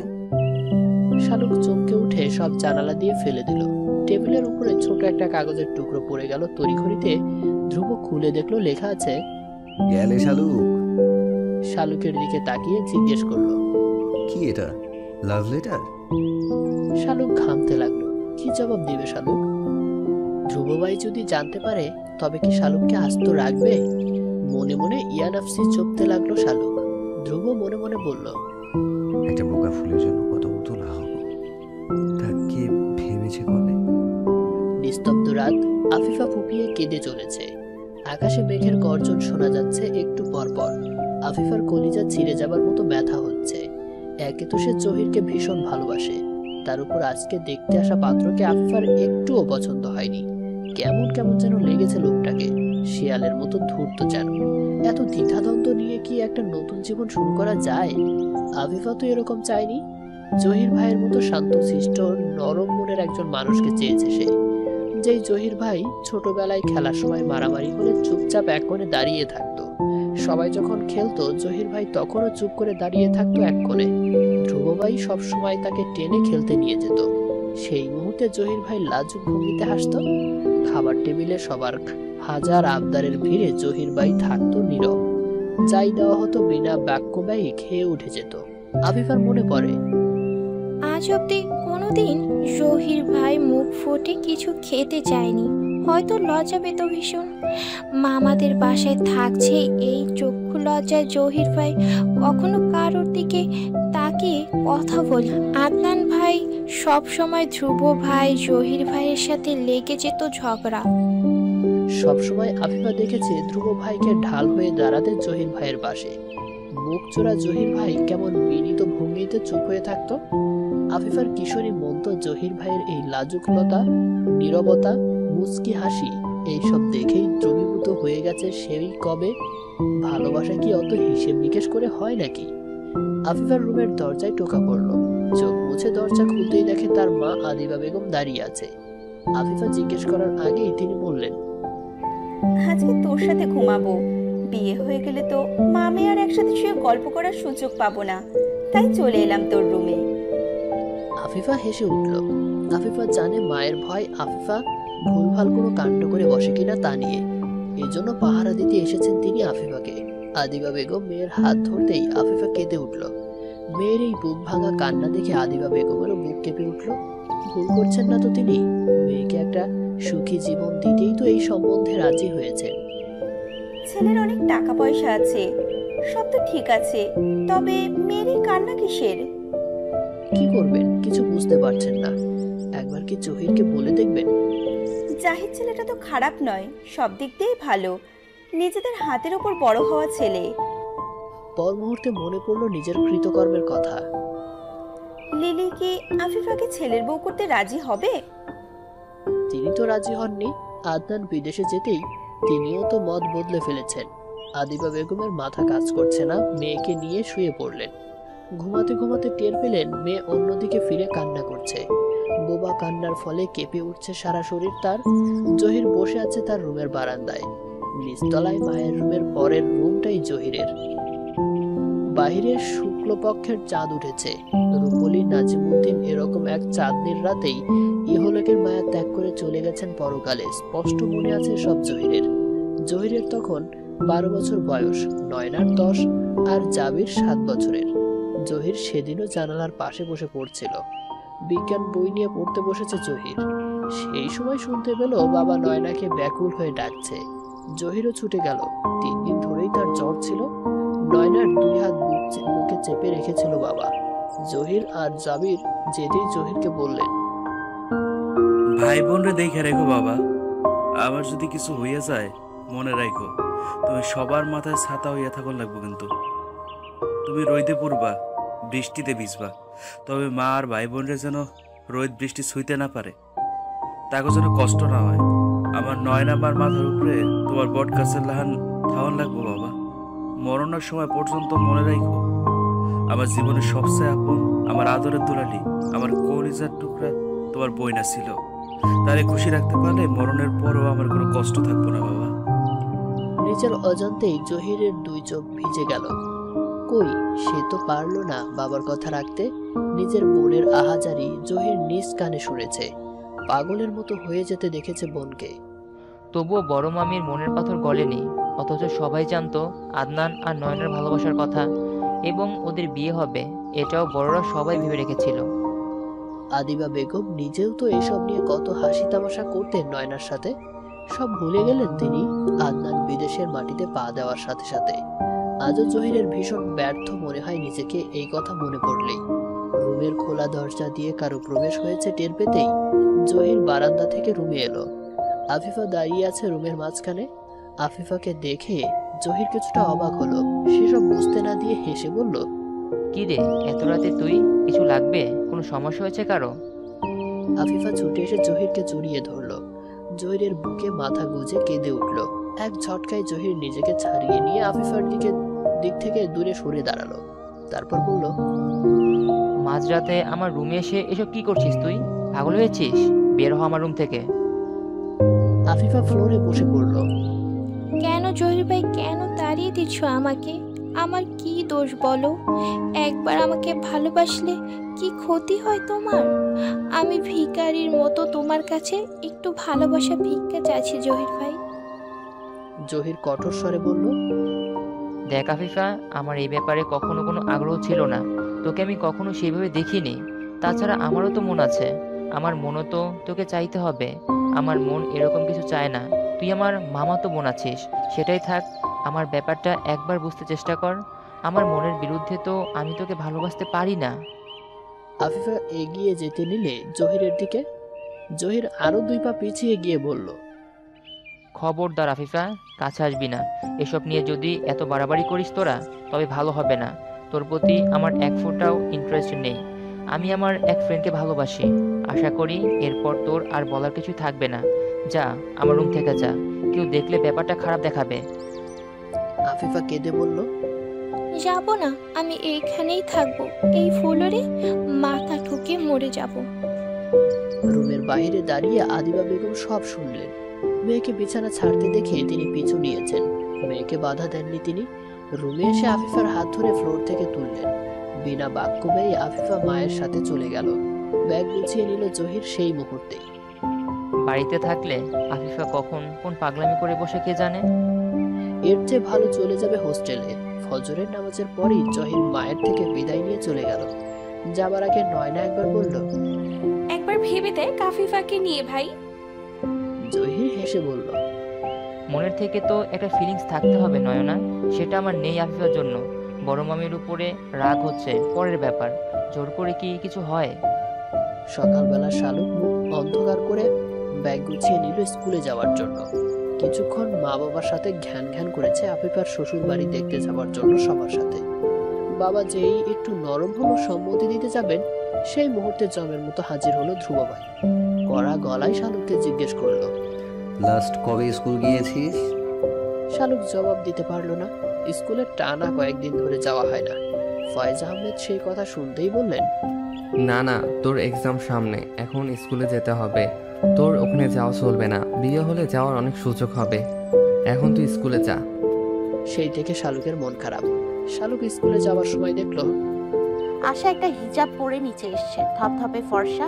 শালুক চমকে উঠে সব জানালা দিয়ে ফেলে দিল। টেবিলের উপরে ছোট একটা কাগজের টুকরো পড়ে গেল তড়িঘড়িতে। ধ্রুব খুলে দেখলো লেখা আছে, গেলে শালুক। শালুকের দিকে তাকিয়ে জিজ্ঞেস করলো, কি এটা, লাভ লেটার? শালুক ঘামতে লাগলো। কি জবাব দিবে শালুক? ধ্রুবভাই যদি জানতে পারে তবে কি শালুককে আস্ত রাখবে? মনে মনে ইয়ানাফসি চপতে লাগলো শালুক। ধ্রুব মনে মনে বলল, একটা বোকা ফুলের জন্য কত উতলা হব, তা কে ভেবেছে কবে? নিস্তব্ধ রাত, আফিফা ফুপিয়ে কেঁদে চলেছে। আকাশে মেঘের গর্জন শোনা যাচ্ছে একটু পর পর। আফিফার কলিজা ছিঁড়ে যাবার মতো ব্যথা হচ্ছে। একে তো সে জহিরকে ভীষণ ভালোবাসে, তার উপর আজকে দেখতে আসা পাত্রকে আফিফার একটুও পছন্দ হয়নি। কেমন কেমন যেন লেগেছে লোকটাকে, শিয়ালের মতো ধূর্ত যেন। এত দ্বিধাদ্বন্দ্ব নিয়ে কি একটা নতুন জীবন শুরু করা যায়? আফিফা তো এরকম চায়নি। জহির ভাইয়ের মতো শান্তশিষ্ট নরম মনের একজন মানুষকে চেয়েছে সে। যেই জহির ভাই ছোটবেলায় খেলার সময় মারামারি হলে চুপচাপ এক কোণে দাঁড়িয়ে থাকতো, সবাই যখন খেলতো জহির ভাই তখনও চুপ করে দাঁড়িয়ে থাকতো এক কোণে। ধ্রুব ভাই সবসময় তাকে টেনে খেলতে নিয়ে যেত। সেই মুহূর্তে জহির ভাই লাজুক ভঙ্গিতে হাসতো। খাবার টেবিলে সবার হাজার আবদারের ভিড়ে জহির ভাই থাকতো নীরব। যাই দেওয়া হতো বিনা বাক্য ব্যয়ে খেয়ে উঠে যেত। আফিফার মনে পড়ে, আজ অব্দি কোনোদিন জহির ভাই মুখ ফুটে কিছু খেতে চায়নি, হয়তো লজ্জা পেত ভীষণ। মামাদের বাসায় থাকছে এই চক্ষু লজ্জায় জহির ভাই কখনো কারোর দিকে তাকিয়ে কথা বলে। আদনান ভাই সব সময় ধ্রুব ভাই জহির ভাইয়ের সাথে লেগে যেত ঝগড়া। সবসময় আফিফা দেখেছে ধ্রুব ভাইকে ঢাল হয়ে দাঁড়াতে জহির ভাইয়ের পাশে। মুখ চোরা জহির ভাই কেমন বিনীত ভঙ্গিতে চুপ হয়ে থাকতো। আফিফার কিশোরী মন তো জহির ভাইয়ের এই লাজুকলতা, নীরবতা, মুচকি হাসি এইসব দেখেই দ্রবীভূত হয়ে গেছে সেই কবে। ভালোবাসা কি অত হিসেব নিকেশ করে হয় নাকি? আফিফার রুমের দরজায় টোকা পড়লো। চোখ মুছে দরজা খুলতেই দেখে তার মা আদিবা বেগম দাঁড়িয়ে আছে। আফিফা জিজ্ঞেস করার আগেই তিনি বললেন, আজকে তোর সাথে ঘুমাবো। বিয়ে হয়ে গেলে তো মামে আর একসাথে শুয়ে গল্প করার সুযোগ পাবো না, তাই চলে এলাম তোর রুমে। আফিফা হেসে উঠল। আফিফা জানে মায়ের ভয় আফিফা ভুলভাল কোনো কাণ্ড করে বসে কিনা তা নিয়ে। এজন্য পাহারা দিতে এসেছেন তিনি আফিফাকে। আদিবা বেগম মেয়ের হাত ধরতেই আফিফা কেঁদে উঠল। মেয়ের এই বুক ভাঙা কান্না দেখে আদিবা বেগমেরও বুক কেঁপে উঠল। ভুল করছেন না তো তিনি? মেয়েকে একটা সুখী জীবন দিতেই তো এই সম্বন্ধে রাজি হয়েছেন। ছেলের অনেক টাকা পয়সা আছে, সব তো ঠিক আছে, তবে মেয়েরই কান্না কিসের? কি করবেন কিছু বুঝতে পারছেন না। একবার কি জহিরকে বলে দেখবেন? জাহিদ ছেলেটা তো খারাপ নয়, সব দিক দিয়েই ভালো, নিজেদের হাতের ওপর বড় হওয়া ছেলে। পর মুহূর্তে মনে পড়লো নিজের কৃতকর্মের কথা। লিলি কি আফিফাকে ছেলের বউ করতে রাজি হবে? তিনি তো রাজি হননি। আদনান বিদেশে যেতেই তিনিও তো মত বদলে ফেলেছেন। আদিবা বেগমের মাথা কাজ করছে না, মেয়েকে নিয়ে শুয়ে পড়লেন। ঘুমাতে ঘুমাতে টের পেলেন মেয়ে অন্যদিকে ফিরে কান্না করছে। বোবা কান্নার ফলে কেঁপে উঠছে সারা শরীর তার। জহির বসে আছে তার রুমের বারান্দায়। নিচতলায় মায়ের রুমের পরের রুমটাই জহিরের। বাহিরের শুক্লপক্ষের চাঁদ উঠেছে। রূপলী নাজিমুদ্দিন এরকম এক চাঁদনির রাতেই ইহলোকের মায়া ত্যাগ করে চলে গেছেন পরকালে। স্পষ্ট মনে আছে সব জহিরের। জহিরের তখন 12 বছর বয়স, নয়নার 10 আর জাবির 7 বছরের। জহির সেদিনও জানালার পাশে বসে পড়ছিল। বিজ্ঞান বই নিয়ে পড়তে বসেছে জহির। সেই সময় শুনতে পেল বাবা নয়নাকে ব্যাকুল হয়ে ডাকছে। জহিরও ছুটে গেল। 3 দিন ধরেই তার জ্বর ছিল। নয়নার 2 হাত বুকে চেপে রেখেছিল বাবা। জহির আর জাবির যেতেই জহিরকে বললেন, ভাই বোনরে দেখে রেখো বাবা, আবার যদি কিছু হইয়া যায় মনে রাখো তুমি সবার মাথায় ছাতা হইয়া থাকুন লাগবো, কিন্তু তুমি রইতে পড়বা, বৃষ্টিতে ভিজবা, তবে মা আর ভাই বোনরা যেন রোদ বৃষ্টি ছুঁইতে না পারে, তাকে যেন কষ্ট না হয়। আমার 9 নাম্বার মাথার উপরে তোমার বট গাছের লাহান থাওয়ান লাগবো বাবা। মরণের সময় পর্যন্ত মনে রাখো, আমার জীবনের সবচেয়ে আপন, আমার আদরের দুলালি, আমার কলিজার টুকরা তোমার বইনা ছিল। তারে খুশি রাখতে পারলে মরণের পরও আমার কোনো কষ্ট থাকবো না বাবা। নিজের অজান্তেই জহিরের 2 চোখ ভিজে গেল। কই, সে তো পারলো না বাবার কথা রাখতে। নিজের বোনের আহাজারি জহির নিজ কানে শুনেছে। পাগলের মতো হয়ে যেতে দেখেছে বোনকে। তবুও বড় মামির মনের পাথর গলেনি। অথচ সবাই জানতো আদনান আর নয়নার ভালোবাসার কথা এবং ওদের বিয়ে হবে, এটাও বড়রা সবাই ভেবে রেখেছিল। আদিবা বেগম নিজেও তো এসব নিয়ে কত হাসি তামাশা করতেন নয়নার সাথে। সব ভুলে গেলেন তিনি আদনান বিদেশের মাটিতে পা দেওয়ার সাথে সাথে। আজও জহিরের ভীষণ ব্যর্থ মনে হয় নিজেকে এই কথা মনে পড়লেই। রুমের খোলা দরজা দিয়ে কারো প্রবেশ হয়েছে টের পেতেই জহির বারান্দা থেকে রুমে এলো। আফিফা দাঁড়িয়ে আছে রুমের মাঝখানে। আফিফাকে দেখে জহির কিছুটা অবাক হলো। সেসব বুঝতে না দিয়ে হেসে বলল, কি রে, এত রাতে তুই? কিছু লাগবে? কোনো সমস্যা হয়েছে কারো? আফিফা ছুটে এসে জহিরকে জড়িয়ে ধরলো। জহিরের বুকে মাথা গুজে কেঁদে উঠল। এক ঝটকায় জহির নিজেকে ছাড়িয়ে নিয়ে আফিফার দিক থেকে দূরে সরে দাঁড়ালো। তারপর বলল, মাঝরাতে আমার রুমে এসে এসব কি করছিস তুই? পাগল হয়েছিস? বের হ আমার রুম থেকে। আফিফা ফ্লোরে বসে পড়ল। কেন জহির ভাই, কেন তাড়িয়ে দিচ্ছ আমাকে? আমার কি দোষ বলো? একবার আমাকে ভালোবাসলে কি ক্ষতি হয় তোমার? আমি ভিখারির মতো তোমার কাছে একটু ভালোবাসা ভিক্ষা চাইছি জহির ভাই। জহির কঠোর স্বরে বলল, দেখ আফিফা, আমার এই ব্যাপারে কখনো কোনো আগ্রহ ছিল না। তোকে আমি কখনো সেইভাবে দেখিনি। তাছাড়া আমারও তো মন আছে। আমার মনও তো তোকে চাইতে হবে। আমার মন এরকম কিছু চায় না। তুই আমার মামাতো বোন আছিস, সেটাই থাক। আমার ব্যাপারটা একবার বুঝতে চেষ্টা কর। আমার মনের বিরুদ্ধে তো আমি তোকে ভালোবাসতে পারি না। আফিফা এগিয়ে যেতে নিলে জহিরের দিকে। জহির আরো 2 পা পিছিয়ে গিয়ে বলল, খবরদার আফিফা, কাছে আসবি না। এসব নিয়ে যদি এত বাড়াবাড়ি করিস তোরা, তবে ভালো হবে না। তোর প্রতি আমার 1 ফোঁটাও ইন্টারেস্ট নেই। আমি আমার এক ফ্রেন্ডকে ভালোবাসি। আশা করি এরপর তোর আর বলার কিছুই থাকবে না। যা, আমার রুম থেকে যা। কেউ দেখলে ব্যাপারটা খারাপ দেখাবে। আফিফা কেঁদে বলল, যাব না, আমি এইখানেই থাকবো। এই ফ্লোরে মাথা ঠুকে মরে যাব। রুমের বাইরে দাঁড়িয়ে আদিবা বেগম সব শুনলেন। মেয়েকে বিছানা ছাড়তে দেখে তিনি পিছু নিয়েছেন। মেয়েকে বাধা দেননি তিনি। রুমে এসে আফিফার হাত ধরে ফ্লোর থেকে তুললেন। বিনা বাক্য ব্যয়ে আফিফা মায়ের সাথে চলে গেল। ব্যাগ গুছিয়ে নিল জহির সেই মুহূর্তেই। বাড়িতে থাকলে আফিফা কখন কোন পাগলামি করে বসে কে জানে। এর চেয়ে ভালো চলে যাবে হোস্টেলে। ফজরের নামাজের পরই জহির মায়ের থেকে বিদায় নিয়ে চলে গেল। যাবার আগে নয়না একবার বলল, একবার ভেবে দেখ আফিফাকে নিয়ে ভাই। জহির হেসে বলল, মনের থেকে তো একটা ফিলিংস থাকতে হবে নয়না, সেটা আমার নেই আফিফার জন্য। বড় মামির উপরে রাগ হচ্ছে পরের ব্যাপার, জোর করে কি কিছু হয়? সকালবেলা শালুক মুখ অন্ধকার করে ব্যাগ গুছিয়ে নিল স্কুলে যাওয়ার জন্য। কিছুক্ষণ মা বাবার সাথে ঘ্যান ঘ্যান করেছে আফিফার শ্বশুর বাড়ি দেখতে যাওয়ার জন্য সবার সাথে। বাবা যেই একটু নরম হলো সম্মতি দিতে যাবেন, সেই মুহূর্তে জমের মতো হাজির হলো ধ্রুব ভাই। কড়া গলায় শালুককে জিজ্ঞেস করলো, লাস্ট কবে স্কুল গিয়েছিস? শালুক জবাব দিতে পারলো না। স্কুলে টানা কয়েকদিন ধরে যাওয়া হয় না। ফয়েজ আহমেদ সেই কথা শুনতেই বললেন, না না, তোর এক্সাম সামনে, এখন স্কুলে যেতে হবে। তোর ওখানে যাওয়া চলবে না। বিয়ে হলে যাওয়ার অনেক সুযোগ হবে। এখন তুই স্কুলে যা। সেই থেকে শালুকের মন খারাপ। শালুক স্কুলে যাওয়ার সময় দেখলো আশা একটা হিজাব পরে নিচে এসছে, ধপধপে ফর্সা।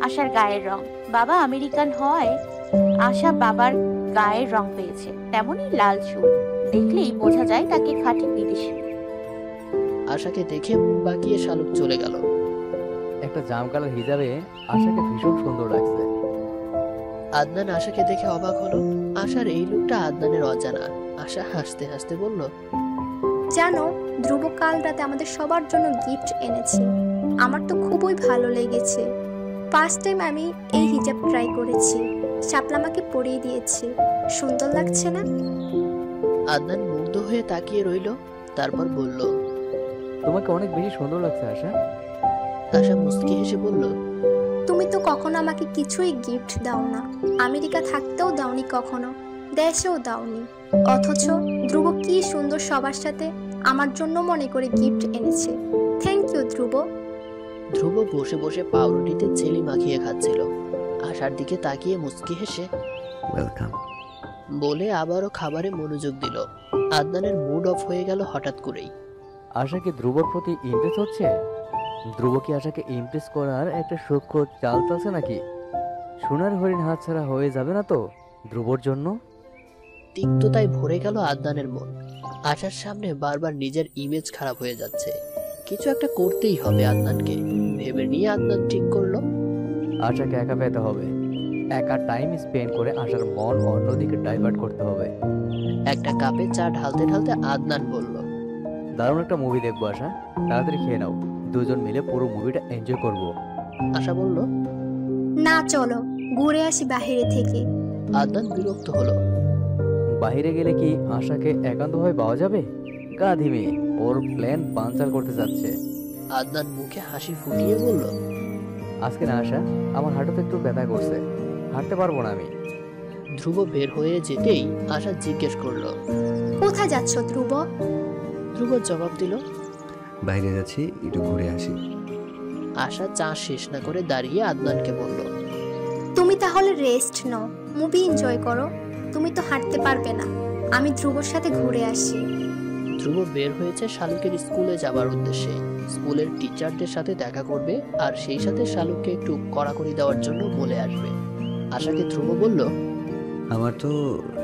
আশার গায়ের রং, বাবা আমেরিকান হয় আশা বাবার গায়ের রং পেয়েছে, তেমনই লাল চুল। দেখলেই বোঝা যায় তাকে খাঁটি বিদেশি। আশাকে দেখে মুখ বাঁকিয়ে শালুক চলে গেল। একটা জাম কালার হিজাবে আশাকে ভীষণ সুন্দর লাগছে। আদনান আশাকে দেখে অবাক হলো। আশার এই লুকটা আদনানের অজানা। আশা হাসতে হাসতে বলল, জানো, ধ্রুব কাল রাতে আমাদের সবার জন্য গিফট এনেছে। আমার তো খুবই ভালো লেগেছে। ফার্স্ট টাইম আমি এই হিজাব ট্রাই করেছি। শাপলা আমাকে পরিয়ে দিয়েছে। সুন্দর লাগছে না? আদনান মুগ্ধ হয়ে তাকিয়ে রইল। তারপর বলল, তোমাকে অনেক বেশি সুন্দর লাগছে আশা। আশা মুস্কি হেসে বলল, তুমি তো কখনো আমাকে কিছুই গিফট দাও না। আমেরিকা থাকতেও দাওনি কখনো, দেশেও দাওনি। অথচ ধ্রুব কি সুন্দর সবার সাথে আমার জন্য মনে করে গিফট এনেছে। থ্যাংক ইউ ধ্রুব। ধ্রুব বসে বসে পাউরুটিতে চেলি মাখিয়ে খাচ্ছিল। আশার দিকে তাকিয়ে মুস্কি হেসে ওয়েলকাম বলে আবারও খাবারে মনোযোগ দিল। আদনানের মুড অফ হয়ে গেল হঠাৎ করেই। আশা কি ধ্রুবর প্রতি ইমপ্রেস হচ্ছে? ধ্রুব কি আশাকে ইমপ্রেস করার একটা সূক্ষ্ম চাল আছে নাকি? সোনার হরিণ হাতছাড়া হয়ে যাবে না তো ধ্রুবর জন্য? তিক্ততায় ভরে গেল আদনানের মন। আশার সামনে বারবার নিজের ইমেজ খারাপ হয়ে যাচ্ছে। কিছু একটা করতেই হবে আদনানকে ভেবে নিয়ে আদনান ঠিক করলো আশাকে একা পেতে হবে। একা টাইম স্পেন্ড করে আশার মন অন্যদিকে ডাইভার্ট করতে হবে। একটা কাপে চা ঢালতে ঢালতে আদনান বলল, দারুণ একটা মুভি দেখবো আশা, তাড়াতাড়ি খেয়ে নাও। দুজন মিলে পুরো মুভিটা এনজয় করব। আশা বলল, না চলো ঘুরে আসি বাইরে থেকে। আদনান বিরক্ত হলো। বাইরে গেলে কি আশাকে একান্তভাবে পাওয়া যাবে? গাধি মেয়ে, ওর প্ল্যান বানচাল করতে যাচ্ছে। আদনান মুখে হাসি ফুটিয়ে বলল, আজকে না আশা, আমার হাঁটুতে একটু ব্যথা করছে, হাঁটতে পারবো না আমি। ধ্রুব বের হয়ে যেতেই আশা জিজ্ঞেস করলো, কোথায় যাচ্ছ ধ্রুব? ধ্রুব জবাব দিল, বাইরে যাচ্ছি, একটু ঘুরে আসি। আশা চা শেষ না করে দাঁড়িয়ে আদনানকে বলল, তুমি তাহলে রেস্ট নাও, মুভি এনজয় করো। তুমি তো হাঁটতে পারবে না, আমি ধ্রুবর সাথে ঘুরে আসি। ধ্রুব বের হয়েছে শালুকের স্কুলে যাবার উদ্দেশ্যে। স্কুলের টিচারদের সাথে দেখা করবে আর সেই সাথে শালুককে একটু কড়াকড়ি দেওয়ার জন্য বলে আসবে। আশাকে ধ্রুব বলল, আমার তো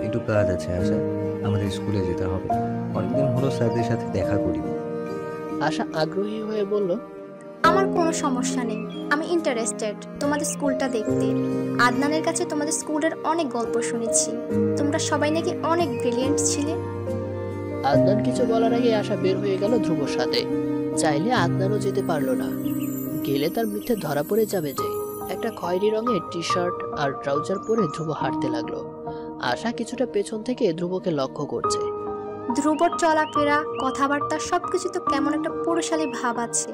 একটু কাজ আছে আশা, আমাদের স্কুলে যেতে হবে। অনেকদিন হলো স্যারদের সাথে দেখা করি। আশা আগ্রহী হয়ে বলল, আমার কোনো সমস্যা নেই, আমি ইন্টারেস্টেড তোমাদের স্কুলটা দেখতে। আদনানের কাছে তোমাদের স্কুলের অনেক গল্প শুনেছি, তোমরা সবাই নাকি অনেক ব্রিলিয়েন্ট ছিলে। আদনান কিছু বলার আগে আশা বের হয়ে গেল ধ্রুবর সাথে। চাইলে আদনানও যেতে পারলো না, গেলে তার মিথ্যে ধরা পড়ে যাবে যে। একটা খয়েরি রঙের টি শার্ট আর ট্রাউজার পরে ধ্রুব হাঁটতে লাগলো। আশা কিছুটা পেছন থেকে ধ্রুবকে লক্ষ্য করছে। ধ্রুবর চলাফেরা, কথাবার্তা সবকিছু তো কেমন একটা পুরুষালী ভাব আছে।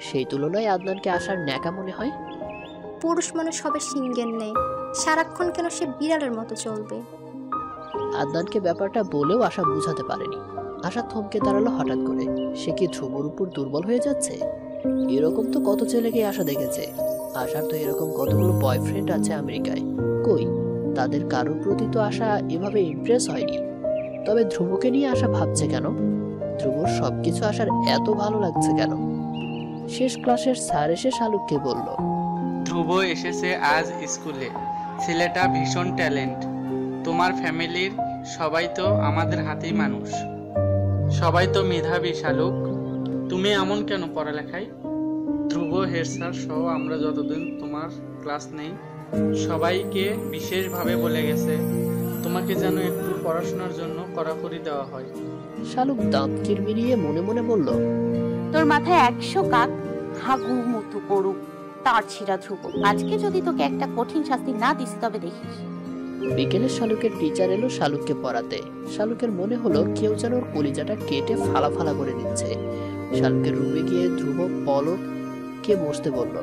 সেই তুলনায় আদনানকে আশার ন্যাকা মনে হয়। পুরুষ মানুষ হবে সিংহের নেই, সারাক্ষণ কেন সে বিড়ালের মতো চলবে। আদনানকে ব্যাপারটা বলেও আশা বুঝাতে পারেনি। আশা থমকে দাঁড়ালো হঠাৎ করে। সে কি ধ্রুবর উপর দুর্বল হয়ে যাচ্ছে? এরকম তো কত ছেলেকে আশা দেখেছে। আশার তো এরকম কতগুলো বয়ফ্রেন্ড আছে আমেরিকায়, কই তাদের কারোর প্রতি তো আশা এভাবে ইমপ্রেস হয়নি। তবে ধ্রুবকে নিয়ে আশা ভাবছে কেন? ধ্রুবর সবকিছু আশার এত ভালো লাগছে কেন? শেষ ক্লাসের স্যার এসে শালুককে বলল, ধ্রুব এসেছে আজ স্কুলে। ছেলেটা ভীষণ ট্যালেন্ট। তোমার ফ্যামিলির সবাই তো আমাদের হাতেই মানুষ, সবাই তো মেধাবী। শালুক, তুমি এমন কেন পড়ালেখায়? ধ্রুব, হেড স্যার সহ আমরা যতদিন তোমার ক্লাস নেই সবাইকে বিশেষভাবে বলে গেছে তোমাকে যেন একটু পড়াশোনার জন্য কড়াকড়ি দেওয়া হয়। শালুক দাঁত কিরমিরিয়ে মনে মনে বলল, তোর মাথায় 100 কাক হাগু মুতু করুক তার ছিড়া ধ্রুব, আজকে যদি তোকে একটা কঠিন শাস্তি না দিস তবে দেখিস। বিকেলে শালুকের টিচার এলো শালুককে পড়াতে। শালুকের মনে হলো কেউ যেন ওর কলিজাটা কেটে ফালা ফালা করে দিচ্ছে। শালুকের রুমে গিয়ে ধ্রুব পলককে বসতে বলল।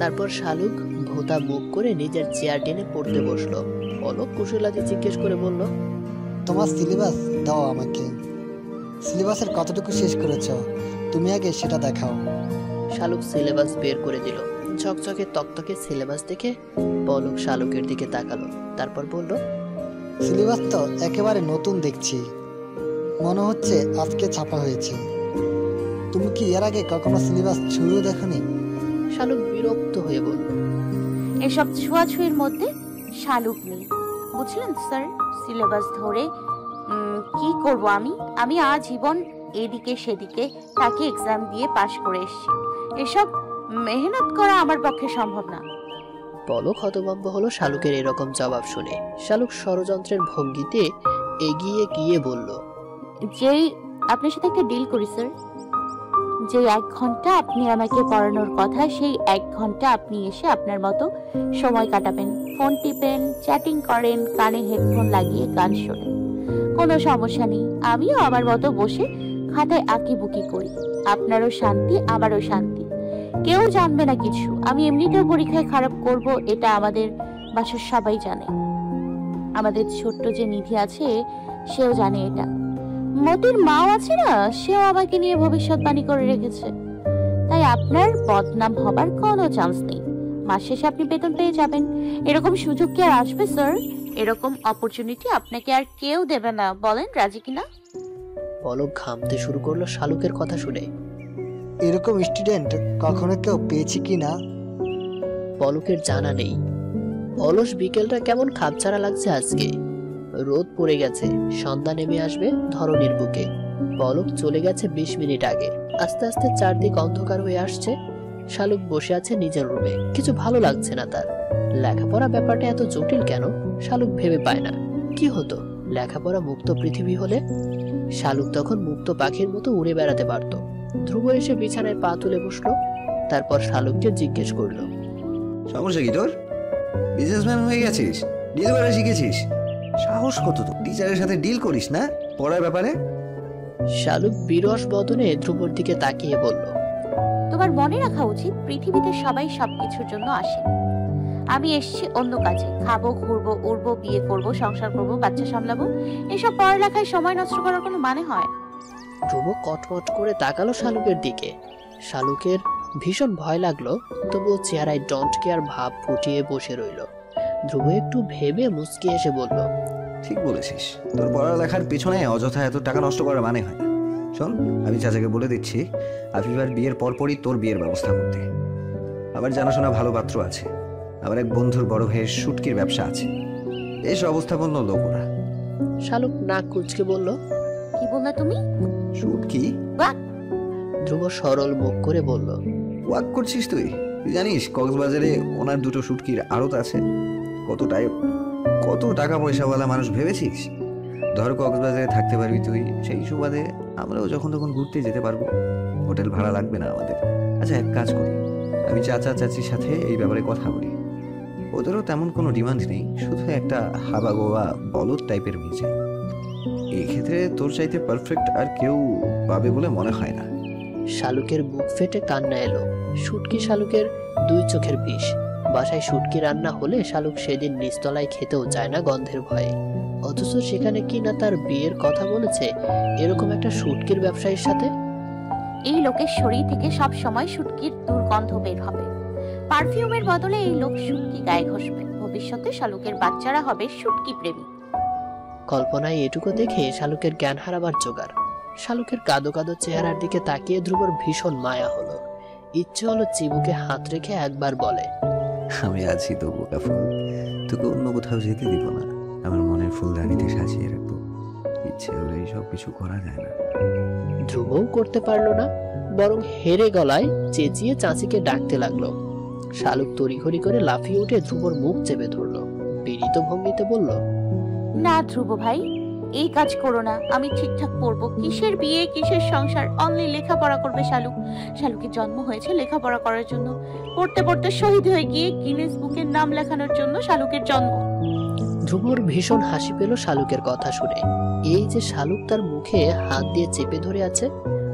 তারপর শালুক ভোতা মুখ করে নিজের চেয়ার টেনে পড়তে বসলো। পলক কুশলাদি জিজ্ঞেস করে বলল, তোমার সিলেবাস দাও আমাকে। সিলেবাসের কতটুকু শেষ করেছ তুমি আগে সেটা দেখাও। শালুক সিলেবাস বের করে দিল। ঝকঝকে তকতকে সিলেবাস দেখে পলক শালুকের দিকে তাকালো। তারপর বলল, সিলেবাস তো একেবারে নতুন দেখছি, মনে হচ্ছে আজকে ছাপা হয়েছে। তুমি কি এর আগে কখনো সিলেবাস ছুঁয়েও দেখোনি? শালুক বিরক্ত হয়ে বলল, এসব ছোঁয়াছুঁয়ির মধ্যে শালুক নেই, বুঝলেন স্যার? সিলেবাস ধরে কি করব আমি আজীবন এদিকে সেদিকে তাকে এক্সাম দিয়ে পাশ করে এসেছি। এসব মেহনত করা আমার পক্ষে সম্ভব না। পলক হতভম্ব হলো শালুকের এরকম জবাব শুনে। শালুক ষড়যন্ত্রের ভঙ্গিতে এগিয়ে গিয়ে বলল, যেই আপনার সাথে একটা ডিল করি স্যার, যে 1 ঘন্টা আপনি আমাকে পড়ানোর কথা, সেই 1 ঘন্টা আপনি এসে আপনার মতো সময় কাটাবেন, ফোন টিপেন, চ্যাটিং করেন, কানে হেডফোন লাগিয়ে গান শোনেন, কোনো সমস্যা নেই। আমিও আমার মতো বসে খাতায় আঁকিবুকি করি। আপনারও শান্তি, আমারও শান্তি। কেউ জানবে না কিছু। আমি এমনিতেও পরীক্ষায় খারাপ করব, এটা আমাদের বাসার সবাই জানে। আমাদের ছোট্ট যে নিধি আছে সেও জানে এটা। মতির মাও আছে না, সেও আমাকে নিয়ে ভবিষ্যৎবাণী করে রেখেছে। তাই আপনার বদনাম হবার কোনো চান্স নেই। মাস শেষে আপনি বেতন পেয়ে যাবেন। এরকম সুযোগ কি আর আসবে স্যার? এরকম অপরচুনিটি আপনাকে আর কেউ দেবে না। বলেন রাজি কিনা? পলক ঘামতে শুরু করলো শালুকের কথা শুনে। এরকম স্টুডেন্ট কখনো কেউ পেয়েছি কি না? পলকের জানা নেই। অলস বিকেলটা কেমন খাপছাড়া লাগছে আজকে। রোদ পড়ে গেছে, সন্ধ্যা নেমে আসবে ধরনীর বুকে। পলক চলে গেছে 20 মিনিট আগে। আস্তে আস্তে চারদিক অন্ধকার হয়ে আসছে। শালুক বসে আছে নিজের রুমে। কিছু ভালো লাগছে না তার। লেখাপড়া ব্যাপারটা এত জটিল কেন শালুক ভেবে পায় না। কি হতো লেখাপড়া মুক্ত পৃথিবী হলে? শালুক তখন মুক্ত পাখির মতো উড়ে বেড়াতে পারত। ধ্রুব এসে বিছানায় পা তুলে বসলো। তারপর শালুককে জিজ্ঞেস করলো, সমস্যা কি তোর? বিজনেসম্যান হয়ে গেছিস, ডিল করা শিখেছিস, সাহস কত তো টিচারের সাথে ডিল করিস না পড়ার ব্যাপারে? শালুক বিরস বদনে ধ্রুবর দিকে তাকিয়ে বলল, তোমার মনে রাখা উচিত পৃথিবীতে সবাই সবকিছুর জন্য আসে। আমি এসেছি অন্য কাজে। খাবো, ঘুরবো, উড়বো, বিয়ে করব, সংসার করব, বাচ্চা সামলাবো। এসব পড়ালেখায় সময় নষ্ট করার কোনো মানে হয়? ধ্রুব কটমট করে তাকালো শালুকের দিকে। শালুকের ভীষণ ভয় লাগলো, তবুও চেহারায় ডন্ট কেয়ার ভাব ফুটিয়ে বসে রইল। ধ্রুব একটু ভেবে মুচকি এসে বলল, ঠিক বলেছিস, তোর পড়ালেখার পিছনে অযথা এত টাকা নষ্ট করার মানে হয় না। শোন, আমি চাচাকে বলে দিচ্ছি আফিফার বিয়ের পরপরই তোর বিয়ের ব্যবস্থা করতে। আবার জানাশোনা ভালো পাত্র আছে। আমার এক বন্ধুর বড় ভাইয়ের শুটকির ব্যবসা আছে। বেশ অবস্থাপন্ন লোক ওরা। শালুক নাক কুচকে বলল, কি বললে তুমি? শুটকি? ধ্রুব সরল মুখ করে বলল, ওয়াক করছিস তুই? তুই জানিস কক্সবাজারে ওনার দুটো শুটকির আড়ত আছে? কত টাকা পয়সাওয়ালা মানুষ ভেবেছিস? ধর কক্সবাজারে থাকতে পারবি তুই, সেই সুবাদে আমরাও যখন তখন ঘুরতে যেতে পারবো। হোটেল ভাড়া লাগবে না আমাদের। আচ্ছা, এক কাজ করি, আমি চাচা চাচির সাথে এই ব্যাপারে কথা বলি। ওদেরও তেমন কোনো ডিমান্ড নেই, শুধু একটা হাবা গোয়া বলদ টাইপের মেয়ে চাই। এই ক্ষেত্রে তোর চাইতে পারফেক্ট আর কেউ পাবে বলে মনে হয় না। শালুকের বুক ফেটে কান্না এলো। শুটকি শালুকের 2 চোখের বিষ। বাসায় শুটকি রান্না হলে শালুক সেদিন নিচতলায় খেতেও যায় না গন্ধের ভয়ে। অথচ সেখানে কি না তার বিয়ের কথা বলেছে এরকম একটা শুটকির ব্যবসায়ীর সাথে। এই লোকের শরীর থেকে সব সময় শুটকির দুর্গন্ধ বের হবে। পারফিউমের বদলে এই লোক শুটকি গায়ে ঘষবে। ভবিষ্যতে শালুকের বাচ্চারা হবে শুটকি প্রেমী। কল্পনায় এটুকু দেখে শালুকের জ্ঞান হারাবার জোগাড়। শালুকের কাদো কাদো চেহারার দিকে তাকিয়ে ধ্রুবর ভীষণ মায়া হলো। ইচ্ছে হলো চিবুকে হাত রেখে একবার বলে, আমি আছি তো বোকা ফুল, তোকে অন্য কোথাও যেতে দিব না। আমার মনের ফুলদানিতে সাজিয়ে রাখবো। ইচ্ছে হলে এইসব কিছু করা যায় না। ধ্রুবও করতে পারলো না, বরং হেরে গলায় চেঁচিয়ে চাচিকে ডাকতে লাগলো। শালুক তড়িঘড়ি করে লাফিয়ে উঠে ধ্রুবর মুখ চেপে ধরলো। বিনীত ভঙ্গিতে বলল, না ধ্রুব ভাই, এই কাজ করো না। আমি ঠিকঠাক পড়বো। কিসের বিয়ে, কিসের সংসার? অনলি লেখাপড়া করবে শালুক। শালুকের জন্ম হয়েছে লেখাপড়া করার জন্য। পড়তে পড়তে শহীদ হয়ে গিয়ে গিনেস বুকের নাম লেখানোর জন্য শালুকের জন্ম। ধ্রুবর ভীষণ হাসি পেল শালুকের কথা শুনে। এই যে শালুক তার মুখে হাত দিয়ে চেপে ধরে আছে,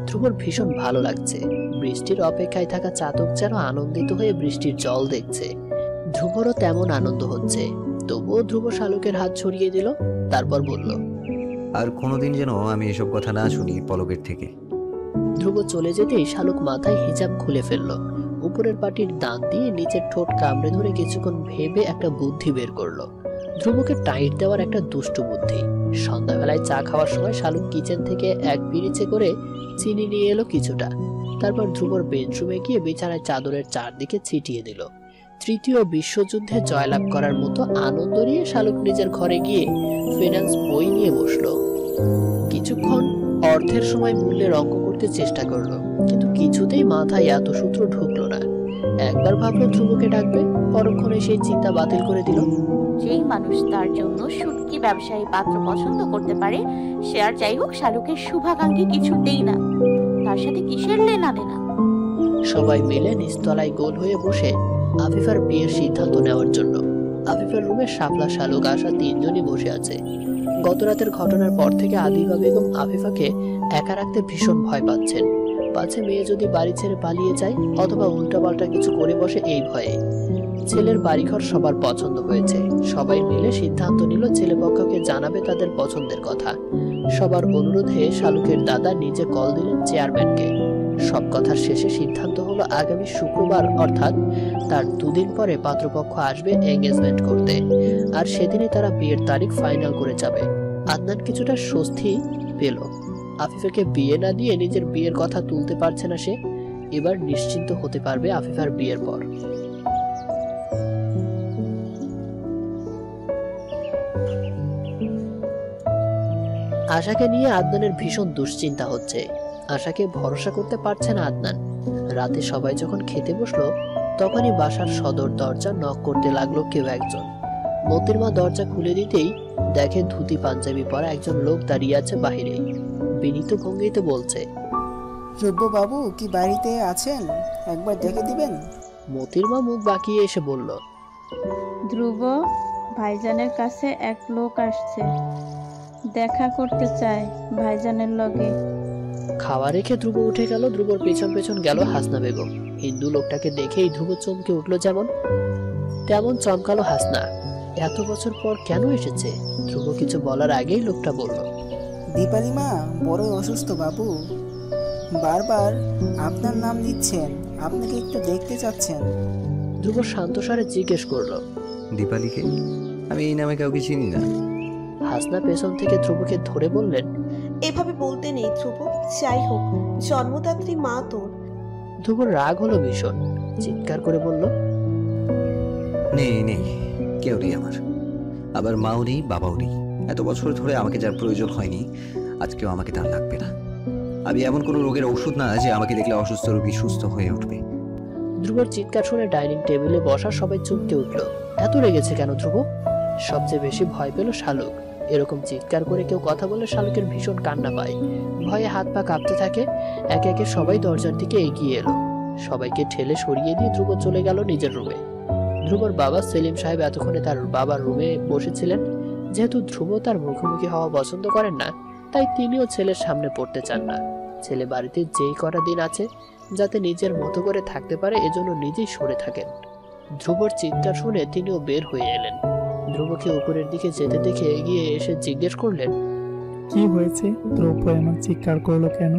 ধ্রুবর ভীষণ ভালো লাগছে। বৃষ্টির অপেক্ষায় থাকা চাতক যেন আনন্দিত হয়ে বৃষ্টির জল দেখছে। ধ্রুবরও তেমন আনন্দ হচ্ছে। তবুও ধ্রুব শালুকের হাত ছড়িয়ে দিল। তারপর বলল, আর কোনোদিন যেন আমি এসব কথা না শুনি পলকের থেকে। ধ্রুব চলে যেতেই শালুক মাথায় হিজাব খুলে ফেলল। উপরের পাটির দাঁত দিয়ে নিচের ঠোঁট কামড়ে ধরে কিছুক্ষণ ভেবে একটা বুদ্ধি বের করলো। ধ্রুবকে টাইট দেওয়ার একটা দুষ্টু বুদ্ধি। সন্ধ্যাবেলায় চা খাওয়ার সময় শালুক কিচেন থেকে এক পিরিচে করে চিনি নিয়ে এলো কিছুটা। তারপর ধ্রুবর বেডরুমে গিয়ে বিছানায় চাদরের চারদিকে ছিটিয়ে দিল। তৃতীয় বিশ্বযুদ্ধে জয়লাভ করার মতো আনন্দ নিয়ে শালুক নিজের ঘরে গিয়ে ফিনান্স বই নিয়ে বসলো। কিছুক্ষণ অর্থের সময় মূল্যের অঙ্ক করতে চেষ্টা করলো, কিন্তু কিছুতেই মাথায় এত সূত্র ঢুকলো না। একবার ভাবলো ধ্রুবকে ডাকবে, পরক্ষণে সেই চিন্তা বাতিল করে দিল। যেই মানুষ তার জন্য শুটকি ব্যবসায়ী পাত্র পছন্দ করতে পারে, সে আর যাই হোক শালুকের শুভাকাঙ্ক্ষী কিছুতেই না। তার সাথে কিসের লেনা দেনা? সবাই মিলে নিচতলায় গোল হয়ে বসে আফিফার বিয়ের সিদ্ধান্ত নেওয়ার জন্য। আফিফার রুমে শাপলা শালুক আসা 3 জনই বসে আছে। গতরাতের ঘটনার পর থেকে আদিবা বেগম আফিফাকে একা রাখতে ভীষণ ভয় পাচ্ছেন। পাছে মেয়ে যদি বাড়ি ছেড়ে পালিয়ে যায় অথবা উল্টাপাল্টা কিছু করে বসে এই ভয়ে। ছেলের বাড়িঘর সবার পছন্দ হয়েছে। সবাই মিলে সিদ্ধান্ত নিল ছেলেপক্ষকে জানাবে তাদের পছন্দের কথা। সবার অনুরোধে শালুকের দাদা নিজে কল দিলেন চেয়ারম্যানকে। সব কথার শেষে সিদ্ধান্ত হলো আগামী শুক্রবার অর্থাৎ তার 2 দিন পরে পাত্রপক্ষ আসবে এঙ্গেজমেন্ট করতে, আর সেদিনই তারা বিয়ের তারিখ ফাইনাল করে যাবে। আদনান কিছুটা স্বস্তি পেল। আফিফাকে বিয়ে না দিয়ে নিজের বিয়ের কথা তুলতে পারছে না সে। এবার নিশ্চিন্ত হতে পারবে আফিফার বিয়ের পর। আশাকে নিয়ে আদনানের ভীষণ দুশ্চিন্তা হচ্ছে। আশাকে ভরসা করতে পারছে না আদনান। রাতে সবাই যখন খেতে বসলো তখনই বাসার সদর দরজা নক করতে লাগলো কেউ একজন। মতির মা দরজা খুলে দিতেই দেখে ধুতি পাঞ্জাবি পরা একজন লোক দাঁড়িয়ে আছে বাহিরে। বিনীত ভঙ্গিতে বলছে, ধ্রুব বাবু কি বাড়িতে আছেন? একবার দেখে দিবেন। মতির মা মুখ বাঁকিয়ে এসে বলল, ধ্রুব, ভাইজানের কাছে এক লোক আসছে, দেখা করতে চায় ভাইজানের লগে। খাওয়া রেখে ধ্রুব উঠে গেল। ধ্রুবর পেছন পেছন গেল হাসনা বেগম। হিন্দু লোকটাকে দেখেই ধ্রুব চমকে উঠলো, যেমন তেমন চমকালো হাসনা। এত বছর পর কেন এসেছে? ধ্রুব কিছু বলার আগেই লোকটা বলল, দীপালি মা বড় অসুস্থ বাবু, বারবার আপনার নাম নিচ্ছেন, আপনাকে একটু দেখতে চাচ্ছেন। ধ্রুব শান্ত স্বরে জিজ্ঞেস করলো, দীপালিকে? আমি এই নামে কাউকে চিনি না। হাসনা পেছন থেকে ধ্রুবকে ধরে বললেন, এভাবে বলতে নেই ধ্রুব, যাই হোক জন্মদাত্রী মা তোর। ধ্রুবর রাগ হলো ভীষণ, চিৎকার করে বলল, নেই নেই, কেউ নেই আমার। আবার মাও নেই, বাবাও নেই। এত বছর ধরে আমাকে যার প্রয়োজন হয়নি, আজকেও আমাকে তার লাগবে না। আমি এমন কোনো রোগের ওষুধ না যে আমাকে দেখলে অসুস্থ রোগী সুস্থ হয়ে উঠবে। ধ্রুবর চিৎকার শুনে ডাইনিং টেবিলে বসা সবাই চমকে উঠল। এত রেগেছে কেন ধ্রুব? সবচেয়ে বেশি ভয় পেল শালুক। এরকম চিৎকার করে কেউ কথা বললে শালুকের ভীষণ কান্না পায়। ভয়ে হাত পা কাঁপতে থাকে। একে একে সবাই দরজার দিকে এগিয়ে এলো। সবাইকে ঠেলে সরিয়ে দিয়ে ধ্রুব চলে গেল নিজের রুমে। ধ্রুবর বাবা সেলিম সাহেব এতক্ষণে তার বাবার রুমে বসেছিলেন। যেহেতু ধ্রুব তার মুখোমুখি হওয়া পছন্দ করেন না, তাই তিনিও ছেলের সামনে পড়তে চান না। ছেলে বাড়িতে যেই কটা দিন আছে যাতে নিজের মতো করে থাকতে পারে, এজন্য নিজেই সরে থাকেন। ধ্রুবর চিৎকার শুনে তিনিও বের হয়ে এলেন। ধ্রুবকে উপরের দিকে যেতে দেখে এগিয়ে এসে জিজ্ঞেস করলেন, কি হয়েছে? ধ্রুব এমন চিৎকার করলো কেন?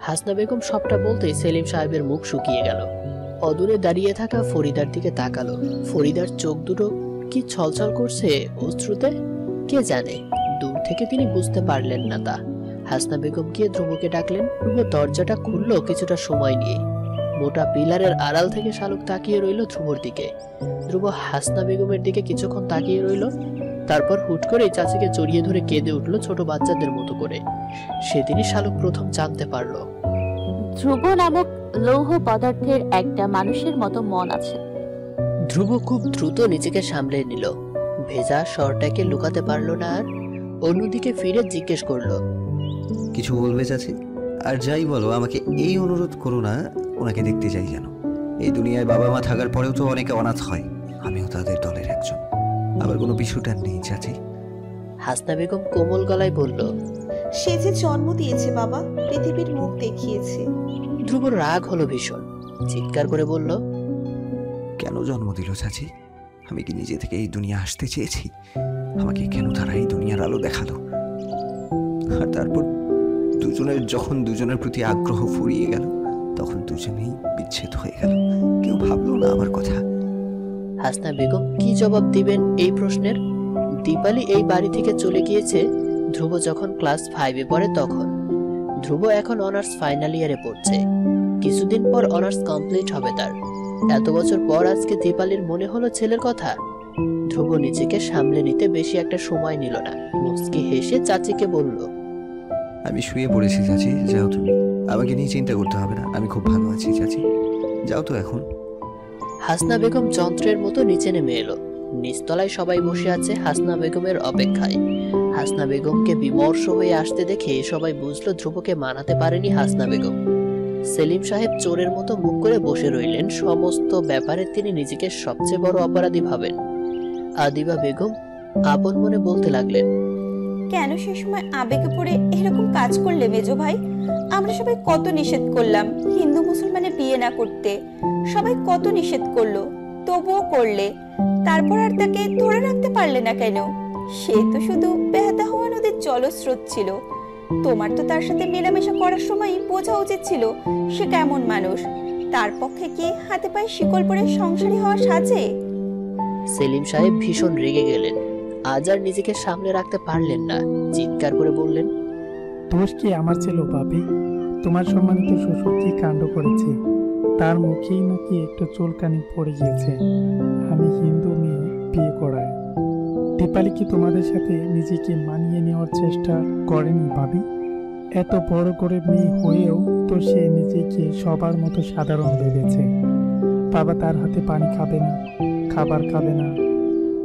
হাসনা বেগম সবটা বলতেই সেলিম সাহেবের মুখ শুকিয়ে গেল। অদূরে দাঁড়িয়ে থাকা ফরিদার দিকে তাকালো। ফরিদার চোখ দুটো কি ছলছল করছে অশ্রুতে, কে জানে। দূর থেকে তিনি বুঝতে পারলেন না তা। হাসনা বেগম গিয়ে ধ্রুবকে ডাকলেন। ধ্রুব দরজাটা খুললো কিছুটা সময় নিয়ে। মোটা পিলারের আড়াল থেকে শালুক তাকিয়ে রইল ধ্রুবর দিকে। ধ্রুব হাসনা বেগমের দিকে কিছুক্ষণ তাকিয়ে রইল। তারপর হুট করে চাচিকে জড়িয়ে ধরে কেঁদে উঠলো ছোট বাচ্চাদের মতো করে। সেদিনই শালুক প্রথম জানতে পারল, ধ্রুব নামক লৌহ পদার্থের একটা মানুষের মতো মন আছে। ধ্রুব খুব দ্রুত নিজেকে সামলে নিল। ভেজা স্বরটাকে লুকাতে পারলো না আর। অন্যদিকে ফিরে জিজ্ঞেস করলো, কিছু বলবে চাচি? আর যাই বলো, আমাকে এই অনুরোধ করো না ওনাকে দেখতে যাই যেন। এই দুনিয়ায় বাবা মা থাকার পরেও তো অনেকে অনাথ হয়, আমিও তাদের দলের একজন। আবার কোনো পিছুটার নেই চাচি। হাসনা বেগম কোমল গলায় বলল, সে যে জন্ম দিয়েছে বাবা, পৃথিবীর মুখ দেখিয়েছে। ধ্রুবর রাগ হলো ভীষণ, চিৎকার করে বলল, কেন জন্ম দিল চাচি? আমি কি নিজে থেকে এই দুনিয়া আসতে চেয়েছি? আমাকে কেন তারা এই দুনিয়ার আলো দেখালো? আর তারপর যখন দুজনের প্রতি আগ্রহ ফুরিয়ে গেল, তখন দুজনেই বিচ্ছেদ হয়ে গেল। কেউ ভাবলো না আমার কথা। হাসনা বেগম কি জবাব দিবেন এই প্রশ্নের? দীপালি এই বাড়ি থেকে চলে গিয়েছে ধ্রুব যখন ক্লাস 5-এ পড়ে তখন। ধ্রুব এখন অনার্স ফাইনাল ইয়ারে পড়ছে। কিছুদিন পর অনার্স কমপ্লিট হবে তার। এত বছর পর আজকে দীপালির মনে হলো ছেলের কথা। ধ্রুব নিজেকে সামলে নিতে বেশি একটা সময় নিল না। মুচকি হেসে চাচিকে বলল, আমি শুয়ে পড়েছি চাচি, যাও তুমি। আমাকে নিয়ে চিন্তা করতে হবে না, আমি খুব ভালো আছি চাচি, যাও তো এখন। হাসনা বেগম যন্ত্রের মতো নিচে নেমে এলো। নিচতলায় সবাই বসে আছে হাসনা বেগমের অপেক্ষায়। হাসনা বেগমকে বিমর্ষ হয়ে আসতে দেখে সবাই বুঝলো ধ্রুবকে মানাতে পারেনি হাসনা বেগম। সেলিম সাহেব চোরের মতো মুখ করে বসে রইলেন। সমস্ত ব্যাপারে তিনি নিজেকে সবচেয়ে বড় অপরাধী ভাবেন। আদিবা বেগম আপন মনে বলতে লাগলেন, কেন সে সময় আবেগে পড়ে এরকম কাজ করলে মেজো ভাই? আমরা সবাই কত নিষেধ করলাম হিন্দু মুসলমানের বিয়ে না করতে, সবাই কত নিষেধ করলো, তবুও করলে। তারপর আর তাকে ধরে রাখতে পারলে না কেন? সে তো শুধু বেহাতা হওয়া নদীর জলস্রোত ছিল। তোমার তো তার সাথে মেলামেশা করার সময় বোঝা উচিত ছিল সে কেমন মানুষ। তার পক্ষে কি হাতে পায়ে শিকল পরে সংসারী হওয়া সাজে? সেলিম সাহেব ভীষণ রেগে গেলেন। আজ আর নিজেকে সামলে রাখতে পারলেন না, চিৎকার করে বললেন, দোষ কি আমার ছিল ভাবি? তোমার সম্মানিত শ্বশুর কি কাণ্ড করেছে? তার মুখেই নাকি একটু চুলকানি পড়ে গিয়েছে আমি হিন্দু মেয়ে বিয়ে করায়। দীপালি কি তোমাদের সাথে নিজেকে মানিয়ে নেওয়ার চেষ্টা করেনি ভাবি? এত বড় করে মেয়ে হয়েও তো সে নিজেকে সবার মতো সাধারণ ভেবেছে। বাবা তার হাতে পানি খাবে না, খাবার খাবে না,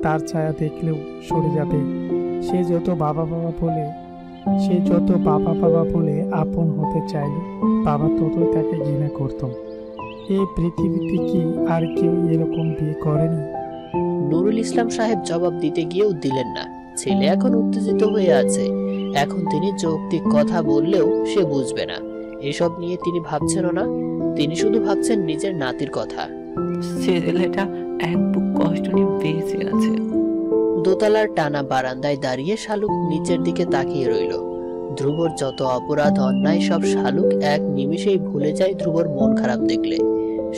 তার ছায়া দেখলেও সরে যাবে। সে যত বাবা বাবা বলে আপন হতে চাইল, বাবা ততই তাকে ঘৃণা করত। এই পৃথিবীতে কি আর কেউ এরকম বিয়ে করেনি? নুরুল ইসলাম সাহেব জবাব দিতে গিয়েও দিলেন না। ছেলে এখন উত্তেজিত হয়ে আছে। এখন তিনি যৌক্তিক কথা বললেও সে বুঝবে না। এসব নিয়ে তিনি ভাবছেনও না, তিনি শুধু ভাবছেন নিজের নাতির কথা। ছেলেটা এক বুক কষ্ট নিয়ে বেঁচে আছে। দোতলার টানা বারান্দায় দাঁড়িয়ে শালুক নিচের দিকে তাকিয়ে রইল। ধ্রুবর যত অপরাধ অন্যায় সব শালুক এক নিমিষেই ভুলে যায় ধ্রুবর মন খারাপ দেখলে।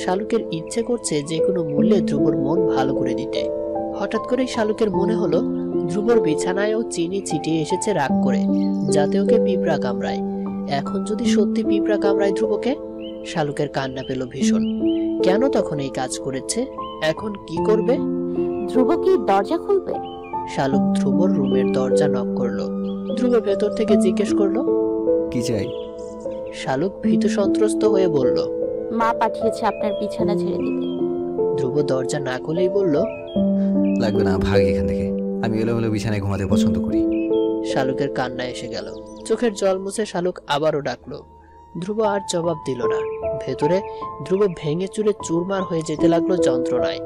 শালুকের ইচ্ছে করছে যে কোনো মূল্যে ধ্রুবর মন ভালো করে দিতে। হঠাৎ করেই শালুকের মনে হলো ধ্রুবর বিছানায়ও চিনি ছিটিয়ে এসেছে রাগ করে, যাতে ওকে পিঁপড়া কামড়ায়। এখন যদি সত্যি পিঁপড়া কামড়ায় ধ্রুবকে? শালুকের কান্না পেল ভীষণ। কেন তখন এই কাজ করেছে? এখন কি করবে? ধ্রুব কি দরজা খুলবে? শালুক ধ্রুবর রুমের দরজা নক করলো। ধ্রুব ভেতর থেকে জিজ্ঞেস করলো, কি চাই? শালুক ভীত সন্ত্রস্ত হয়ে বলল, মা পাঠিয়েছে আপনার বিছানা ঝেড়ে দিতে। ধ্রুব দরজা না খুলেই বলল, লাগবে না, ভাগ এখান থেকে। আমি এলোমেলো বিছানায় ঘুমাতে পছন্দ করি। শালুকের কান্না এসে গেল। চোখের জল মুছে শালুক আবারও ডাকলো। ধ্রুব আর জবাব দিল না। ভেতরে ধ্রুব ভেঙে চুরে চুরমার হয়ে যেতে লাগলো যন্ত্রণায়।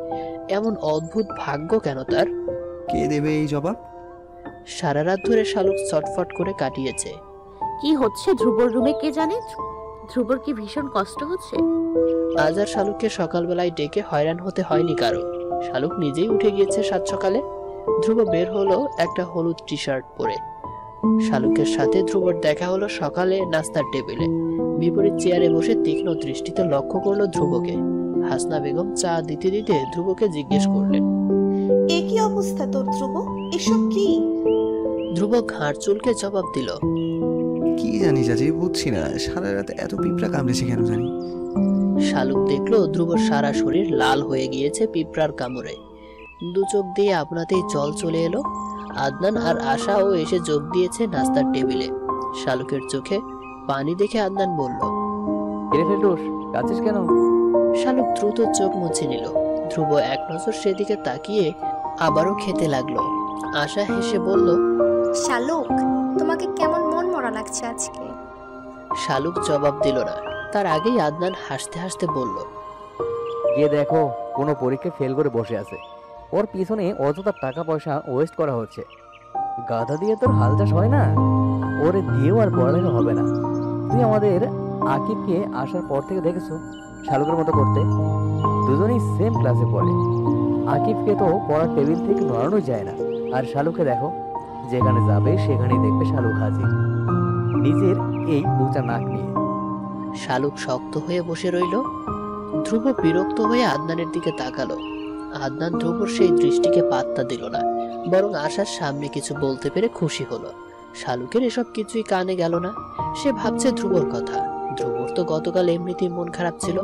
এমন অদ্ভুত ভাগ্য কেন তার? কে দেবে এই জবাব? সারা রাত ধরে শালুক চটফট করে কাটিয়েছে। কি হচ্ছে ধ্রুবর রুমে কে জানে? ধ্রুবর কি ভীষণ কষ্ট হচ্ছে? আজ আর শালুককে সকালবেলায় ডেকে হয়রান হতে হয়নি কারো। শালুক নিজেই উঠে গিয়েছে সাত সকালে। ধ্রুব বের হলো একটা হলুদ টি শার্ট পরে। শালুকের সাথে ধ্রুবর দেখা হলো সকালে নাস্তার টেবিলে। বিপরীত চেয়ারে বসে তীক্ষ্ণ দৃষ্টিতে লক্ষ্য করলো ধ্রুবকে। হাসনা বেগম চা দিতে দিতে ধ্রুবকে জিজ্ঞেস করলেন, এ কি অবস্থা তোর ধ্রুব? এসব কি? ধ্রুব ঘাড় চুলকে জবাব দিল, কি জানি চাচি, বুঝছি না সারা রাত এত পিঁপড়া কামড়েছে কেন জানি। শালুক দেখলো ধ্রুবর সারা শরীর লাল হয়ে গিয়েছে পিঁপড়ার কামড়ে। দু চোখ দিয়ে আপনাতেই জল চলে এলো। আদনান আর আশাও এসে যোগ দিয়েছে নাস্তার টেবিলে। শালুকের চোখে পানি দেখে আদনান বলল, কেন? শালুক দ্রুত চোখ মুছে নিল। ধ্রুব এক নজর সেদিকে তাকিয়ে আবারও খেতে লাগলো। আশা হেসে বলল, শালুক, তোমাকে কেমন মন মরা লাগছে আজকে? শালুক জবাব দিল না। তার আগেই আদনান হাসতে হাসতে বলল, গিয়ে দেখো কোনো পরীক্ষায় ফেল করে বসে আছে, ওর পিছনে অযথা টাকা পয়সা ওয়েস্ট করা হচ্ছে। গাধা দিয়ে তোর হাল চাষ হয় না, ওরে দিয়েও আর পড়ালেখা হবে না। তুই আমাদের আকিবকে আসার পর থেকে দেখেছো শালুকের মতো করতে। দুজনেই সেম ক্লাসে পড়ে। আকিবকে তো পড়ার টেবিল থেকে নড়ানো যায় না, আর শালুকে দেখো যেখানে যাবে সেখানেই দেখবে শালুক হাজির, নিজের এই উঁচা নাক নিয়ে। শালুক শক্ত হয়ে বসে রইল। ধ্রুব বিরক্ত হয়ে আদনানের দিকে তাকালো। আদনান ধ্রুবর সেই দৃষ্টিকে পাত্তা দিল না, বরং আশার সামনে কিছু বলতে পেরে খুশি হলো। শালুকের এসব কিছুই কানে গেল না। সে ভাবছে ধ্রুবর কথা। ধ্রুবর তো গতকাল এমনিতেই মন খারাপ ছিল।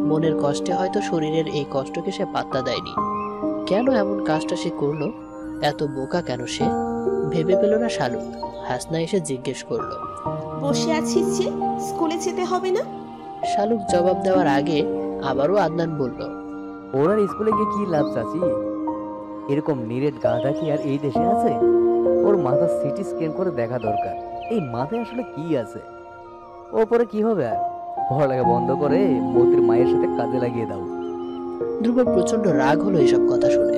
মনের কষ্টে হয়তো শরীরের এই কষ্টকে সে পাত্তা দেয়নি। কেন এমন কাজটা সে করলো? এত বোকা কেন সে? ভেবে পেল না শালুক। হাসনা এসে জিজ্ঞেস করলো, বসে আছিস যে, স্কুলে যেতে হবে না? শালুক জবাব দেওয়ার আগে আবারও আদনান বলল, ওনার স্কুলে গিয়ে কি লাভ চাচি? এরকম নিরেট গাধা কি আর এই দেশে আছে? ওর মাথা সিটি স্ক্যান করে দেখা দরকার, এই মাথায় আসলে কি আছে। ওপরে কি হবে? আর পড়ালেখা বন্ধ করে মতির মায়ের সাথে কাজে লাগিয়ে দাও। ধ্রুব প্রচন্ড রাগ হলো এসব কথা শুনে।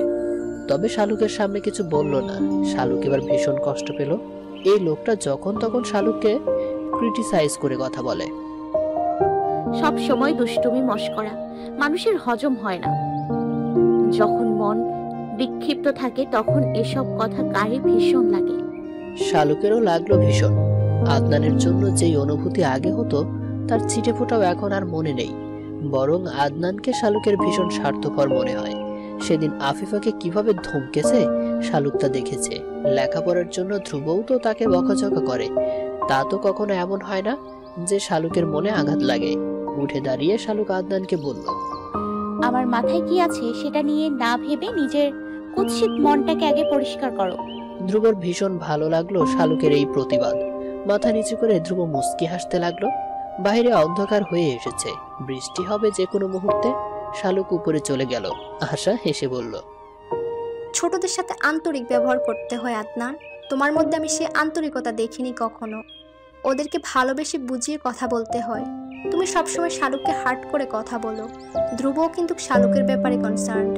তবে শালুকের সামনে কিছু বলল না। শালুক এবার ভীষণ কষ্ট পেল। এই লোকটা যখন তখন শালুককে ক্রিটিসাইজ করে কথা বলে। সব সময় দুষ্টুমি মশকরা, মানুষের হজম হয় না। যখন মন বিক্ষিপ্ত থাকে তখন এসব কথা গায়ে ভীষণ লাগে। শালুকেরও লাগলো ভীষণ। আদনানের জন্য যেই অনুভূতি আগে হতো তার ছিটে ফোটাও এখন আর মনে নেই, বরং আদনানকে শালুকের ভীষণ স্বার্থপর মনে হয়। সেদিন আফিফাকে কিভাবে ধমকেছে শালুক তা দেখেছে। লেখাপড়ার জন্য ধ্রুবও তো তাকে বকাঝকা করে, তা তো কখনো এমন হয় না যে শালুকের মনে আঘাত লাগে। উঠে দাঁড়িয়ে শালুক আদনানকে বলল, আমার মাথায় কি আছে সেটা নিয়ে না ভেবে নিজের কুৎসিত মনটাকে আগে পরিষ্কার করো। ধ্রুবর ভীষণ ভালো লাগলো শালুকের এই প্রতিবাদ। মাথা নিচু করে ধ্রুব মুচকি হাসতে লাগলো। বাইরে অন্ধকার হয়ে এসেছে, বৃষ্টি হবে যে কোনো মুহূর্তে। শালুক উপরে চলে গেল। আশা হেসে বলল, ছোটদের সাথে আন্তরিক ব্যবহার করতে হয় আদনান। তোমার মধ্যে আমি সে আন্তরিকতা দেখিনি কখনো। ওদেরকে ভালোবেসে বুঝিয়ে কথা বলতে হয়। তুমি সবসময় শালুককে হার্ট করে কথা বলো। ধ্রুবও কিন্তু শালুকের ব্যাপারে কনসার্ন।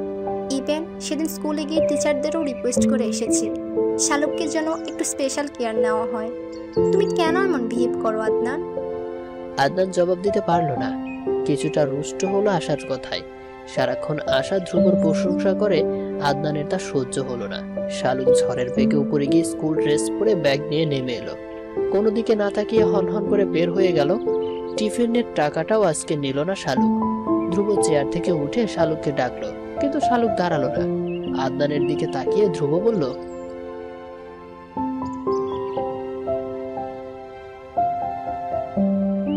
ইভেন সেদিন স্কুলে গিয়ে টিচারদেরও রিকোয়েস্ট করে এসেছি শালুককে যেন একটু স্পেশাল কেয়ার নেওয়া হয়। তুমি কেন এমন বিহেভ করো আদনান? আদনান জবাব দিতে পারল না। কিছুটা রুষ্ট হলো আশার কথায়। সারাক্ষণ আশা ধ্রুবর প্রশংসা করে আদনানের তা সহ্য হলো না। শালুক ঝড়ের বেগে উপরে গিয়ে স্কুল ড্রেস পরে ব্যাগ নিয়ে নেমে এলো। কোনো দিকে না তাকিয়ে হনহন করে বের হয়ে গেল। টিফিনের টাকাটাও আজকে নিল না শালুক। ধ্রুব চেয়ার থেকে উঠে শালুককে ডাকলো, কিন্তু শালুক দাঁড়ালো না। আদনানের দিকে তাকিয়ে ধ্রুব বলল,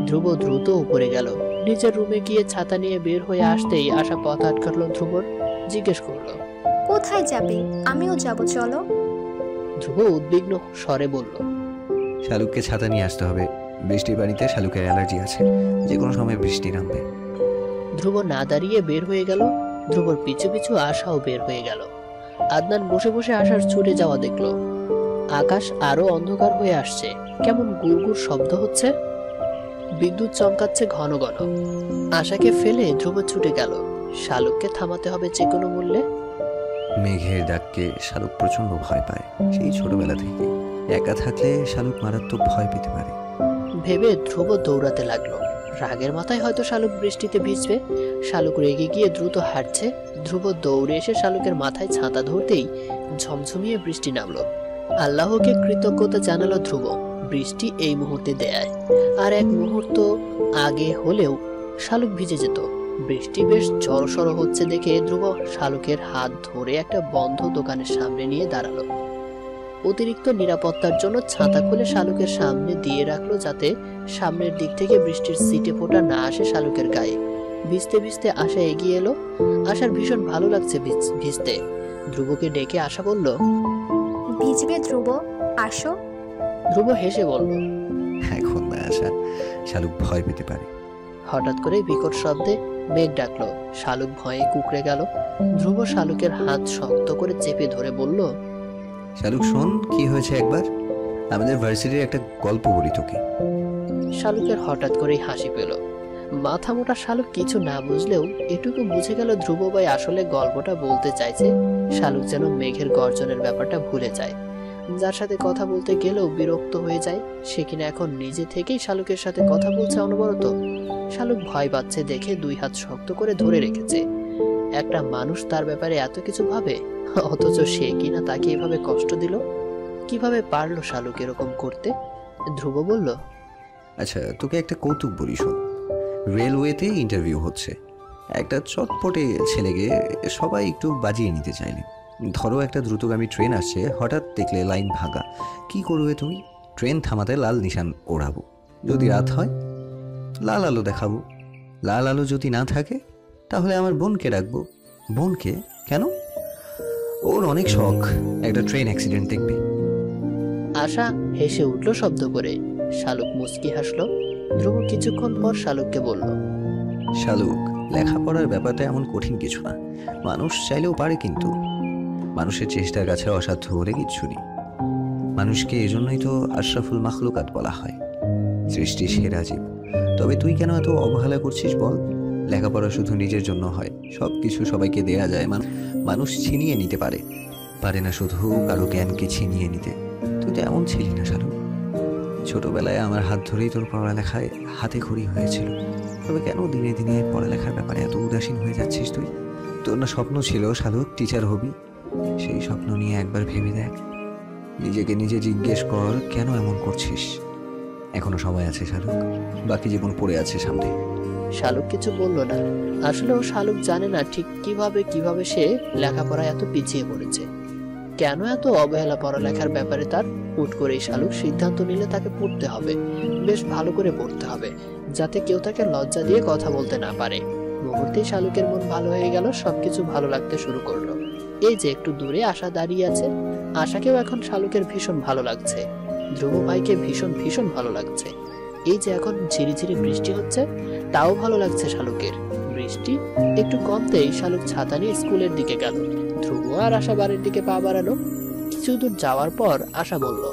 ধ্রুব দ্রুত উপরে গেল। নিজের রুমে গিয়ে ছাতা নিয়ে বের হয়ে আসতেই আশা পথ আটকালো ধ্রুবর। জিজ্ঞেস করলো, কোথায় যাবে? আমিও যাব, চলো। ধ্রুব উদ্বিগ্ন স্বরে বলল, শালুককে ছাতা নিয়ে আসতে হবে। বৃষ্টির পানিতে শালুকের অ্যালার্জি আছে, যে কোনো সময় বৃষ্টি নামবে। ধ্রুব না দাঁড়িয়ে বের হয়ে গেল। ধ্রুবর পিছু পিছু আশাও বের হয়ে গেল। আদনান বসে বসে আশার ছুটে যাওয়া দেখলো। আকাশ আরো অন্ধকার হয়ে আসছে। কেমন গুড়গুড় শব্দ হচ্ছে, বিদ্যুৎ চমকাচ্ছে ঘন ঘন। আশাকে ফেলে ধ্রুব ছুটে গেল। শালুককে থামাতে হবে যে কোনো মূল্যে। মেঘের ডাককে শালুক প্রচন্ড ভয় পায় সেই ছোটবেলা থেকে। একা থাকলে শালুক মারাত্মক ভয় পেতে পারে ভেবে ধ্রুব দৌড়াতে লাগলো। রাগের মাথায় হয়তো শালুক বৃষ্টিতে ভিজবে। শালুক রেগে গিয়ে দ্রুত হাঁটছে। ধ্রুব দৌড়ে এসে শালুকের মাথায় ছাতা ধরতেই ঝমঝমিয়ে বৃষ্টি নামলো। আল্লাহকে কৃতজ্ঞতা জানালো ধ্রুব বৃষ্টি এই মুহূর্তে দেয়। আর এক মুহূর্ত আগে হলেও শালুক ভিজে যেত। বৃষ্টি বেশ জড়সড় হচ্ছে দেখে ধ্রুব শালুকের হাত ধরে একটা বন্ধ দোকানের সামনে নিয়ে দাঁড়ালো। অতিরিক্ত নিরাপত্তার জন্য ছাতা খুলে শালুকের সামনে দিয়ে রাখলো, যাতে সামনের দিক থেকে বৃষ্টির ছিটে ফোঁটা না আসে শালুকের গায়ে। ভিজতে ভিজতে আশা এগিয়ে এলো। আশার ভীষণ ভালো লাগছে ভিজতে। ধ্রুবকে ডেকে আশা বলল, ভিজবে ধ্রুব, আসো। ধ্রুব হেসে বলল, এখন না আশা, শালুক ভয় পেতে পারে। হঠাৎ করে বিকট শব্দে মেঘ ডাকলো। শালুক ভয়ে কুকড়ে গেল। ধ্রুব শালুকের হাত শক্ত করে চেপে ধরে বলল, শালুক শোন, কি হয়েছে একবার আমাদের ভার্সিটির একটা গল্প বলি তোকে। শালুকের হঠাৎ করেই হাসি পেল। মাথা মোটা শালুক কিছু না বুঝলেও এটুকু বুঝে গেল ধ্রুব ভাই আসলে গল্পটা বলতে চাইছে। শালুক যেন মেঘের গর্জনের ব্যাপারটা ভুলে যায়। যার সাথে কথা বলতে গেলেও বিরক্ত হয়ে যায়, সে কিনা এখন নিজে থেকেই শালুকের সাথে কথা বলছে অনবরত। শালুক ভয় পাচ্ছে দেখে দুই হাত শক্ত করে ধরে রেখেছে। একটা মানুষ তার ব্যাপারে এত কিছু ভাবে, অথচ সে কিনা তাকে এভাবে কষ্ট দিল। কিভাবে পারলো শালুক এরকম করতে? ধ্রুব বলল, আচ্ছা তোকে একটা কৌতুক বলি শোন। রেলওয়েতে ইন্টারভিউ হচ্ছে। একটা চটপটে ছেলেকে সবাই একটু বাজিয়ে নিতে চাইলে। ধরো একটা দ্রুতগামী ট্রেন আসছে, হঠাৎ দেখলে লাইন ভাঙা। কি করবে তুমি? ট্রেন থামাতে লাল নিশান ওড়াবো। যদি রাত হয় লাল আলো দেখাবো। লাল আলো যদি না থাকে তাহলে আমার বোনকে ডাকবো। বোনকে কেন? ওর অনেক শখ একটা ট্রেন অ্যাক্সিডেন্ট দেখবে। আশা হেসে উঠল শব্দ করে। শালুক মুচকি হাসলো। ধ্রুব কিছুক্ষণ পর শালুককে বলল, শালুক, লেখাপড়ার ব্যাপারটা এমন কঠিন কিছু না। মানুষ চাইলেও পারে, কিন্তু মানুষের চেষ্টার কাছে অসাধ্য বলে কিচ্ছু নেই। মানুষকে এজন্যই তো আশরাফুল মাখলুকাত বলা হয়, সৃষ্টি সেরা জীব। তবে তুই কেন এত অবহেলা করছিস বল? লেখাপড়া শুধু নিজের জন্য হয়, সব কিছু সবাইকে দেয়া যায়। মানুষ ছিনিয়ে নিতে পারে, পারে না শুধু কারো জ্ঞানকে ছিনিয়ে নিতে। তুই তো এমন ছিলি না শালু। ছোটবেলায় আমার হাত ধরেই তোর পড়ালেখায় হাতে খড়ি হয়েছিল। তবে কেন দিনে দিনে পড়ালেখার ব্যাপারে এত উদাসীন হয়ে যাচ্ছিস তুই? তোর না স্বপ্ন ছিল শালুক টিচার হবি? সেই স্বপ্ন নিয়ে একবার ভেবে দেখ। নিজেকে নিজে জিজ্ঞেস কর কেন এমন করছিস। এখনো সময় আছে শালুক, বাকি জীবন পড়ে আছে সামনে। শালুক কিছু বলল না। আসলে ও শালুক জানে না ঠিক কিভাবে সে লেখাপড়ায় এত পিছিয়ে পড়েছে, কেন এত অবহেলা পড়ালেখার ব্যাপারে তার। হুট করে শালুক সিদ্ধান্ত নিলে তাকে পড়তে হবে, বেশ ভালো করে পড়তে হবে, যাতে কেউ তাকে লজ্জা দিয়ে কথা বলতে না পারে। মুহূর্তেই শালুকের মন ভালো হয়ে গেল, সবকিছু ভালো লাগতে শুরু করলো। এই যে একটু দূরে আশা দাঁড়িয়ে আছে, আশাকেও এখন শালুকের ভীষণ ভালো লাগছে। ধ্রুব ভাইকে ভীষণ ভীষণ ভালো লাগছে। এই যে এখন ঝিরিঝিরি বৃষ্টি হচ্ছে, তাও ভালো লাগছে শালুকের। বৃষ্টি একটু কমতেই শালুক ছাতা নিয়ে স্কুলের দিকে গেল। ধ্রুব আর আশা বাড়ির দিকে পা বাড়ালো। কিছু দূর যাওয়ার পর আশা বলল,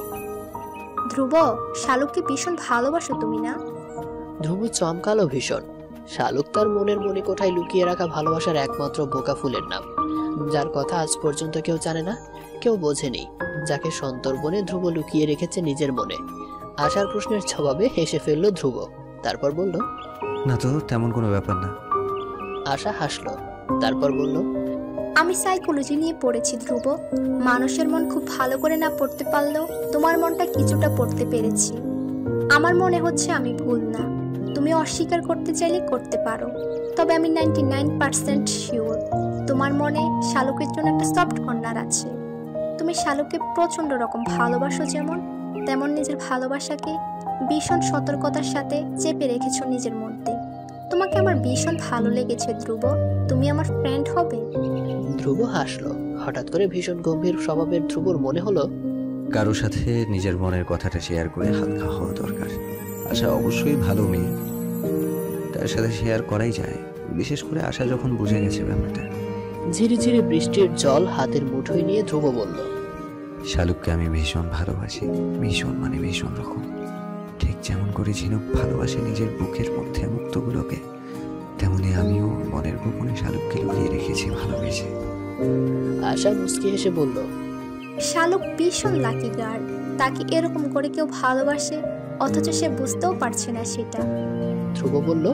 ধ্রুব, শালুককে ভীষণ ভালোবাসো তুমি না? ধ্রুব চমকালো ভীষণ। শালুক তার মনের মনে কোঠায় লুকিয়ে রাখা ভালোবাসার একমাত্র বোকা ফুলের নাম, যার কথা আজ পর্যন্ত কেউ জানে না, কেউ বোঝেনি, যাকে সন্তর্পণে ধ্রুব লুকিয়ে রেখেছে নিজের মনে। আশার প্রশ্নের জবাবে হেসে ফেলল ধ্রুব, তারপর বলল, না তো, তেমন কোনো ব্যাপার না। আশা হাসলো, তারপর বলল, আমি সাইকোলজি নিয়ে পড়েছি ধ্রুব। মানুষের মন খুব ভালো করে না পড়তে পারলেও তোমার মনটা কিছুটা পড়তে পেরেছি। আমার মনে হচ্ছে আমি ভুল না। তুমি অস্বীকার করতে চাইলে করতে পারো, তবে আমি 99% শিওর তোমার মনে শালুকের জন্য একটা সফট কর্নার আছে। তুমি শালুককে প্রচন্ড রকম ভালোবাসো, যেমন তেমন নিজের ভালোবাসাকে ভীষণ সতর্কতার সাথে চেপে রেখেছো নিজের মধ্যে। তোমাকে আমার ভীষণ ভালো লেগেছে ধ্রুব, তুমি আমার ফ্রেন্ড হবে? ধ্রুব হাসলো। হঠাৎ করে ভীষণ গম্ভীর স্বভাবের ধ্রুবর মনে হলো, কারোর সাথে নিজের মনের কথাটা শেয়ার করে হালকা হওয়া দরকার। আশা অবশ্যই ভালো মেয়ে, তার সাথে শেয়ার করাই যায়, বিশেষ করে আশা যখন বুঝে গেছে ব্যাপারটা। ঝিরিঝিরি বৃষ্টির জল হাতের মুঠোয় নিয়ে ধ্রুব বলল, শালুককে আমি ভীষণ ভালোবাসি, ভীষণ মানে ভীষণ রকম। ঠিক যেমন করে ঝিনুক ভালোবাসে নিজের বুকের মধ্যে মুক্তগুলোকে, তেমনি আমিও মনের গোপনে শালুককে লুকিয়ে রেখেছি ভালোবেসে। আশা মুস্কি হেসে বলল, শালুক ভীষণ লাকি গার্ড। তাকে এরকম করে কেউ ভালোবাসে, অথচ সে বুঝতেও পারছে না সেটা। ধ্রুব বলল,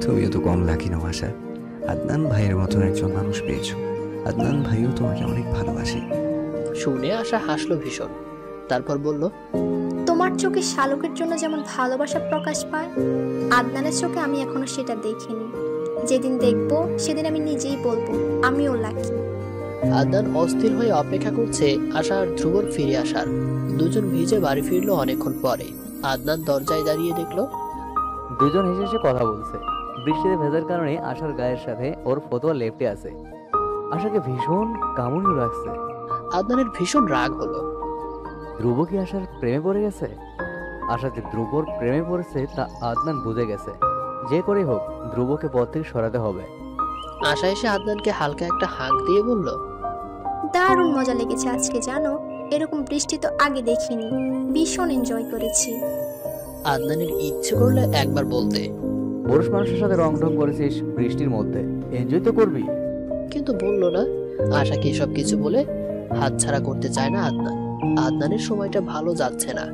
তুমিও তো কম লাকি নও আশা। আদনান ভাইয়ের মতো একজন মানুষ পেয়েছো। আদনান ভাইও তোমাকে অনেক ভালোবাসে। শুনে আশা হাসলো ভীষণ, তারপর বলল, তোমার চোখে শালুকের জন্য যেমন ভালোবাসা প্রকাশ পায়, আদনানের চোখে আমি এখনো সেটা দেখিনি। যেদিন দেখবো সেদিন আমি নিজেই বলবো আমিও লাকি। আদনান অস্থির হয়ে অপেক্ষা করছে আশা আর ধ্রুবর ফিরে আসার। দুজন ভিজে বাড়ি ফিরলো অনেকক্ষণ পরে। আদনান দরজায় দাঁড়িয়ে দেখলো দুজন হেসে হেসে কথা বলছে। বৃষ্টিতে ভেজার কারণে আশার গায়ের সাথে ওর ফতোয়া লেপটে আছে। আশাকে ভীষণ কামড়িয়ে রাখছে। আদনানের ভীষণ রাগ হলো। ধ্রুব কি আশার প্রেমে পড়ে গেছে? আশা যে ধ্রুবর প্রেমে পড়েছে তা আদনান বুঝে গেছে। যে করে হোক ধ্রুবকে পথ থেকে সরাতে হবে। আশা এসে আদনানকে হালকা একটা হাঁক দিয়ে বলল, দারুণ মজা লেগেছে আজকে, জানো এরকম বৃষ্টি তো আগে দেখিনি। ভীষণ এনজয় করেছি। আদনানের ইচ্ছে করলে একবার বলতে, পুরুষ মানুষের সাথে রং ঢং করেছিস বৃষ্টির মধ্যে, এনজয় তো করবি। কিন্তু বললো না। আশাকে এসব কিছু বলে হাতছাড়া করতে চায় না আদনান। আদনানের সময়টা ভালো যাচ্ছে না।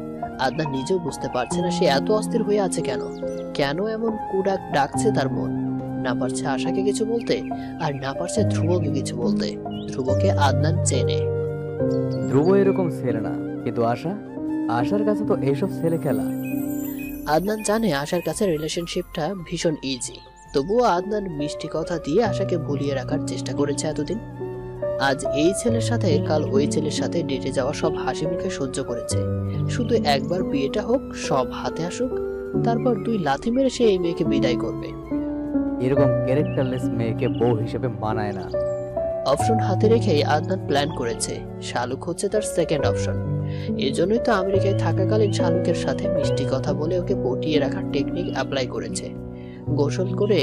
আদনান নিজেও বুঝতে পারছে না সে এত অস্থির হয়ে আছে কেন। কেন এমন কুডাক ডাকছে তার মন। না পারছে আশাকে কিছু বলতে, আর না পারছে ধ্রুবকে কিছু বলতে। ধ্রুবকে আদনান চেনে। ধ্রুব এরকম ছেলে না, কিন্তু আশার কাছে তো এইসব ছেলে খেলা। আদনান জানে আশার কাছে রিলেশনশিপটা ভীষণ ইজি, তবুও আদনান মিষ্টি কথা দিয়ে আশাকে ভুলিয়ে রাখার চেষ্টা করেছে এতদিন। আজ এই ছেলের সাথে কাল ওই ছেলের সাথে ডেটে যাওয়া সব হাসি মুখে সহ্য করেছে। শুধু একবার বিয়েটা হোক, সব হাতে আসুক, তারপর 2 লাথি মেরে সে এই মেয়েকে বিদায় করবে। এরকম ক্যারেক্টারলেস মেয়েকে বউ হিসেবে মানায় না। অপশন হাতে রেখেই আদনান প্ল্যান করেছে শালুক হচ্ছে তার সেকেন্ড অপশন। এজন্যই তো আমেরিকায় থাকাকালীন শালুকের সাথে মিষ্টি কথা বলে ওকে পটিয়ে রাখার টেকনিক অ্যাপ্লাই করেছে। গোসল করে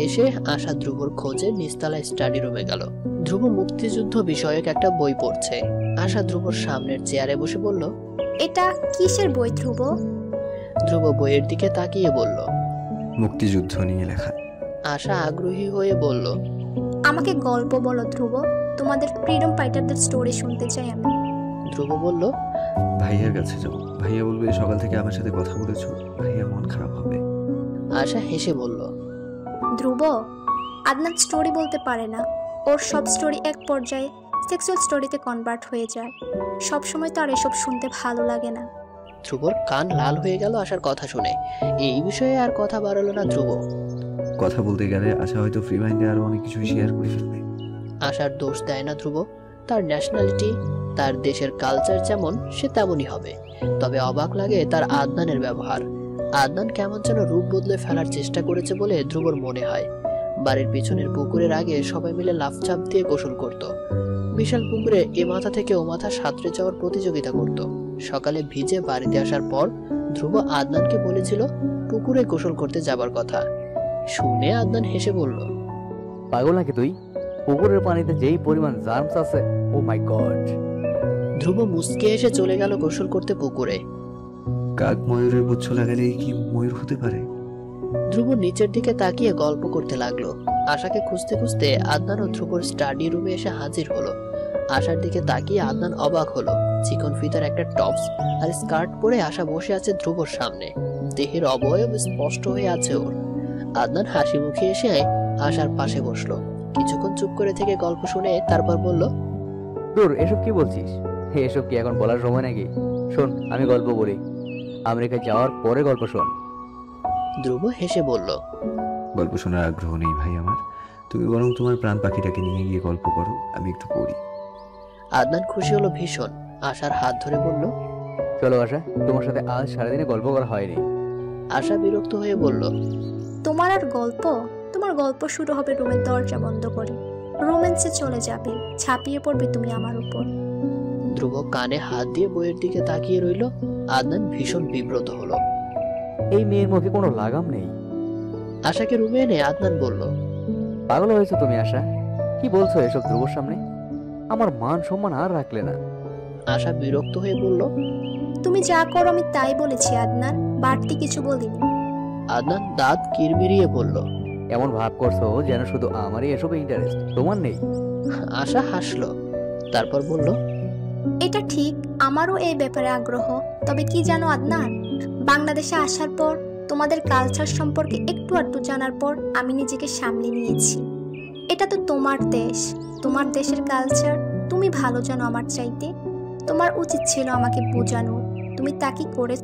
এসে আশা ধ্রুবর খোঁজে নিচতলায় স্টাডি রুমে গেল। ধ্রুব মুক্তিযুদ্ধ বিষয়ক একটা বই পড়ছে। আশা ধ্রুবর সামনের চেয়ারে বসে বলল, এটা কিসের বই ধ্রুব? ধ্রুব বইয়ের দিকে তাকিয়ে বলল, মুক্তিযুদ্ধ নিয়ে লেখা। আশা আগ্রহী হয়ে বলল, আমাকে গল্প বলো ধ্রুব, তোমাদের ফ্রিডম ফাইটারদের স্টোরি শুনতে চাই আমি। ধ্রুব বলল, ভাইয়ার কাছে যাও, ভাইয়া বলবে সকাল থেকে আমার সাথে কথা বলেছো, ভাইয়া মন খারাপ হবে। আশা হেসে বলল, ধ্রুব, আদনান স্টোরি বলতে পারে না। ওর সব স্টোরি এক পর্যায়ে সেক্সুয়াল স্টোরিতে কনভার্ট হয়ে যায়। সব সময় তো আর এসব শুনতে ভালো লাগে না। ধ্রুবর কান লাল হয়ে গেল আশার কথা শুনে। এই বিষয়ে আর কথা বাড়ালো না ধ্রুব। কথা বলতে গেলে আশা হয়তো ফ্রি মাইন্ডে আরো অনেক কিছু শেয়ার করে ফেলবে। আশার দোষ দেয় না ধ্রুব। তার ন্যাশনালিটি, তার দেশের কালচার যেমন সে তেমনই হবে। তবে অবাক লাগে তার আদনানের ব্যবহার। আদনান কেমন যেন রূপ বদলে ফেলার চেষ্টা করেছে বলে ধ্রুবর মনে হয়। বাড়ির পিছনের পুকুরের আগে সবাই মিলে লাফঝাপ দিয়ে গোসল করত। বিশাল পুকুরে এ মাথা থেকে ও মাথা সাঁতরে যাওয়ার প্রতিযোগিতা করত। সকালে ভিজে বাড়িতে আসার পর ধ্রুব আদনানকে বলেছিল পুকুরে গোসল করতে যাবার কথা। শুনে আদনান হেসে বলল, পাগল নাকি তুই? পুকুরের পানিতে যেই পরিমাণ জার্মস আছে, ও মাই গড। ধ্রুব মুচকে এসে চলে গেল গোসল করতে পুকুরে। কাক ময়ূরের পুচ্ছ লাগালে কি ময়ূর হতে পারে? ধ্রুব নিচের দিকে তাকিয়ে গল্প করতে লাগলো। আশাকে খুঁজতে খুঁজতে আদনান ও ধ্রুবর স্টাডি রুমে এসে হাজির হলো। আশার দিকে তাকিয়ে আদনান অবাক হলো। চিকন ফিতার একটা টপস আর স্কার্ট পরে আশা বসে আছে ধ্রুবর সামনে। দেহের অবয়ব স্পষ্ট হয়ে আছে ওর। আদনান হাসি মুখে এসে আশার পাশে বসলো। কিছুক্ষণ চুপ করে থেকে গল্প শুনে তারপর বলল, দূর, এসব কি বলছিস? এসব কি এখন বলার সময় নাকি? শোন, আমি গল্প বলি। আমেরিকা যাওয়ার পরে গল্প শোন। ধ্রুব হেসে বলল, গল্প শোনার আগ্রহ নেই ভাই আমার, তুমি বরং তোমার প্রাণ পাখিটাকে নিয়ে গিয়ে গল্প করো, আমি একটু পড়ি। আদনান খুশি হলো ভীষণ। আশার হাত ধরে বলল, চলো আশা, তোমার সাথে আজ সারাদিনে গল্প করা হয়নি। আশা বিরক্ত হয়ে বলল, তোমার আর গল্প? তোমার গল্প শুরু হবে রুমের দরজা বন্ধ করে। রোম্যান্সে চলে যাবে, ছাপিয়ে পড়বে তুমি আমার উপর। ধ্রুব কানে হাত দিয়ে বইয়ের দিকে তাকিয়ে রইল। আদনান ভীষণ বিব্রত হলো। এই মেয়ের মুখে কোনো লাগাম নেই। আশাকে রুমে এনে আদনান বলল, পাগল হয়েছো তুমি আশা? কি বলছো এসব ধ্রুবর সামনে? আমার মান সম্মান আর রাখলে না। আশা বিরক্ত হয়ে বলল, তুমি যা করো আমি তাই বলেছি আদনান, বাড়তি কিছু বলিনি। আদনান দাঁত কিরমিরিয়ে বলল, এমন ভাব করছো যেন শুধু আমারই এসবে ইন্টারেস্ট, তোমার নেই। আশা হাসলো, তারপর বলল, এটা ঠিক, আমারও এই ব্যাপারে আগ্রহ। তবে কি জানো আদনান, বাংলাদেশে আসার পর তোমাদের কালচার সম্পর্কে একটু আধটু জানার পর আমি নিজেকে সামলে নিয়েছি। এটা তো তোমার দেশ, তোমার দেশের কালচার তুমি ভালো জানো আমার চাইতে। তোমার উচিত ছিল আমাকে বোঝানো, তুমি তা কি করে?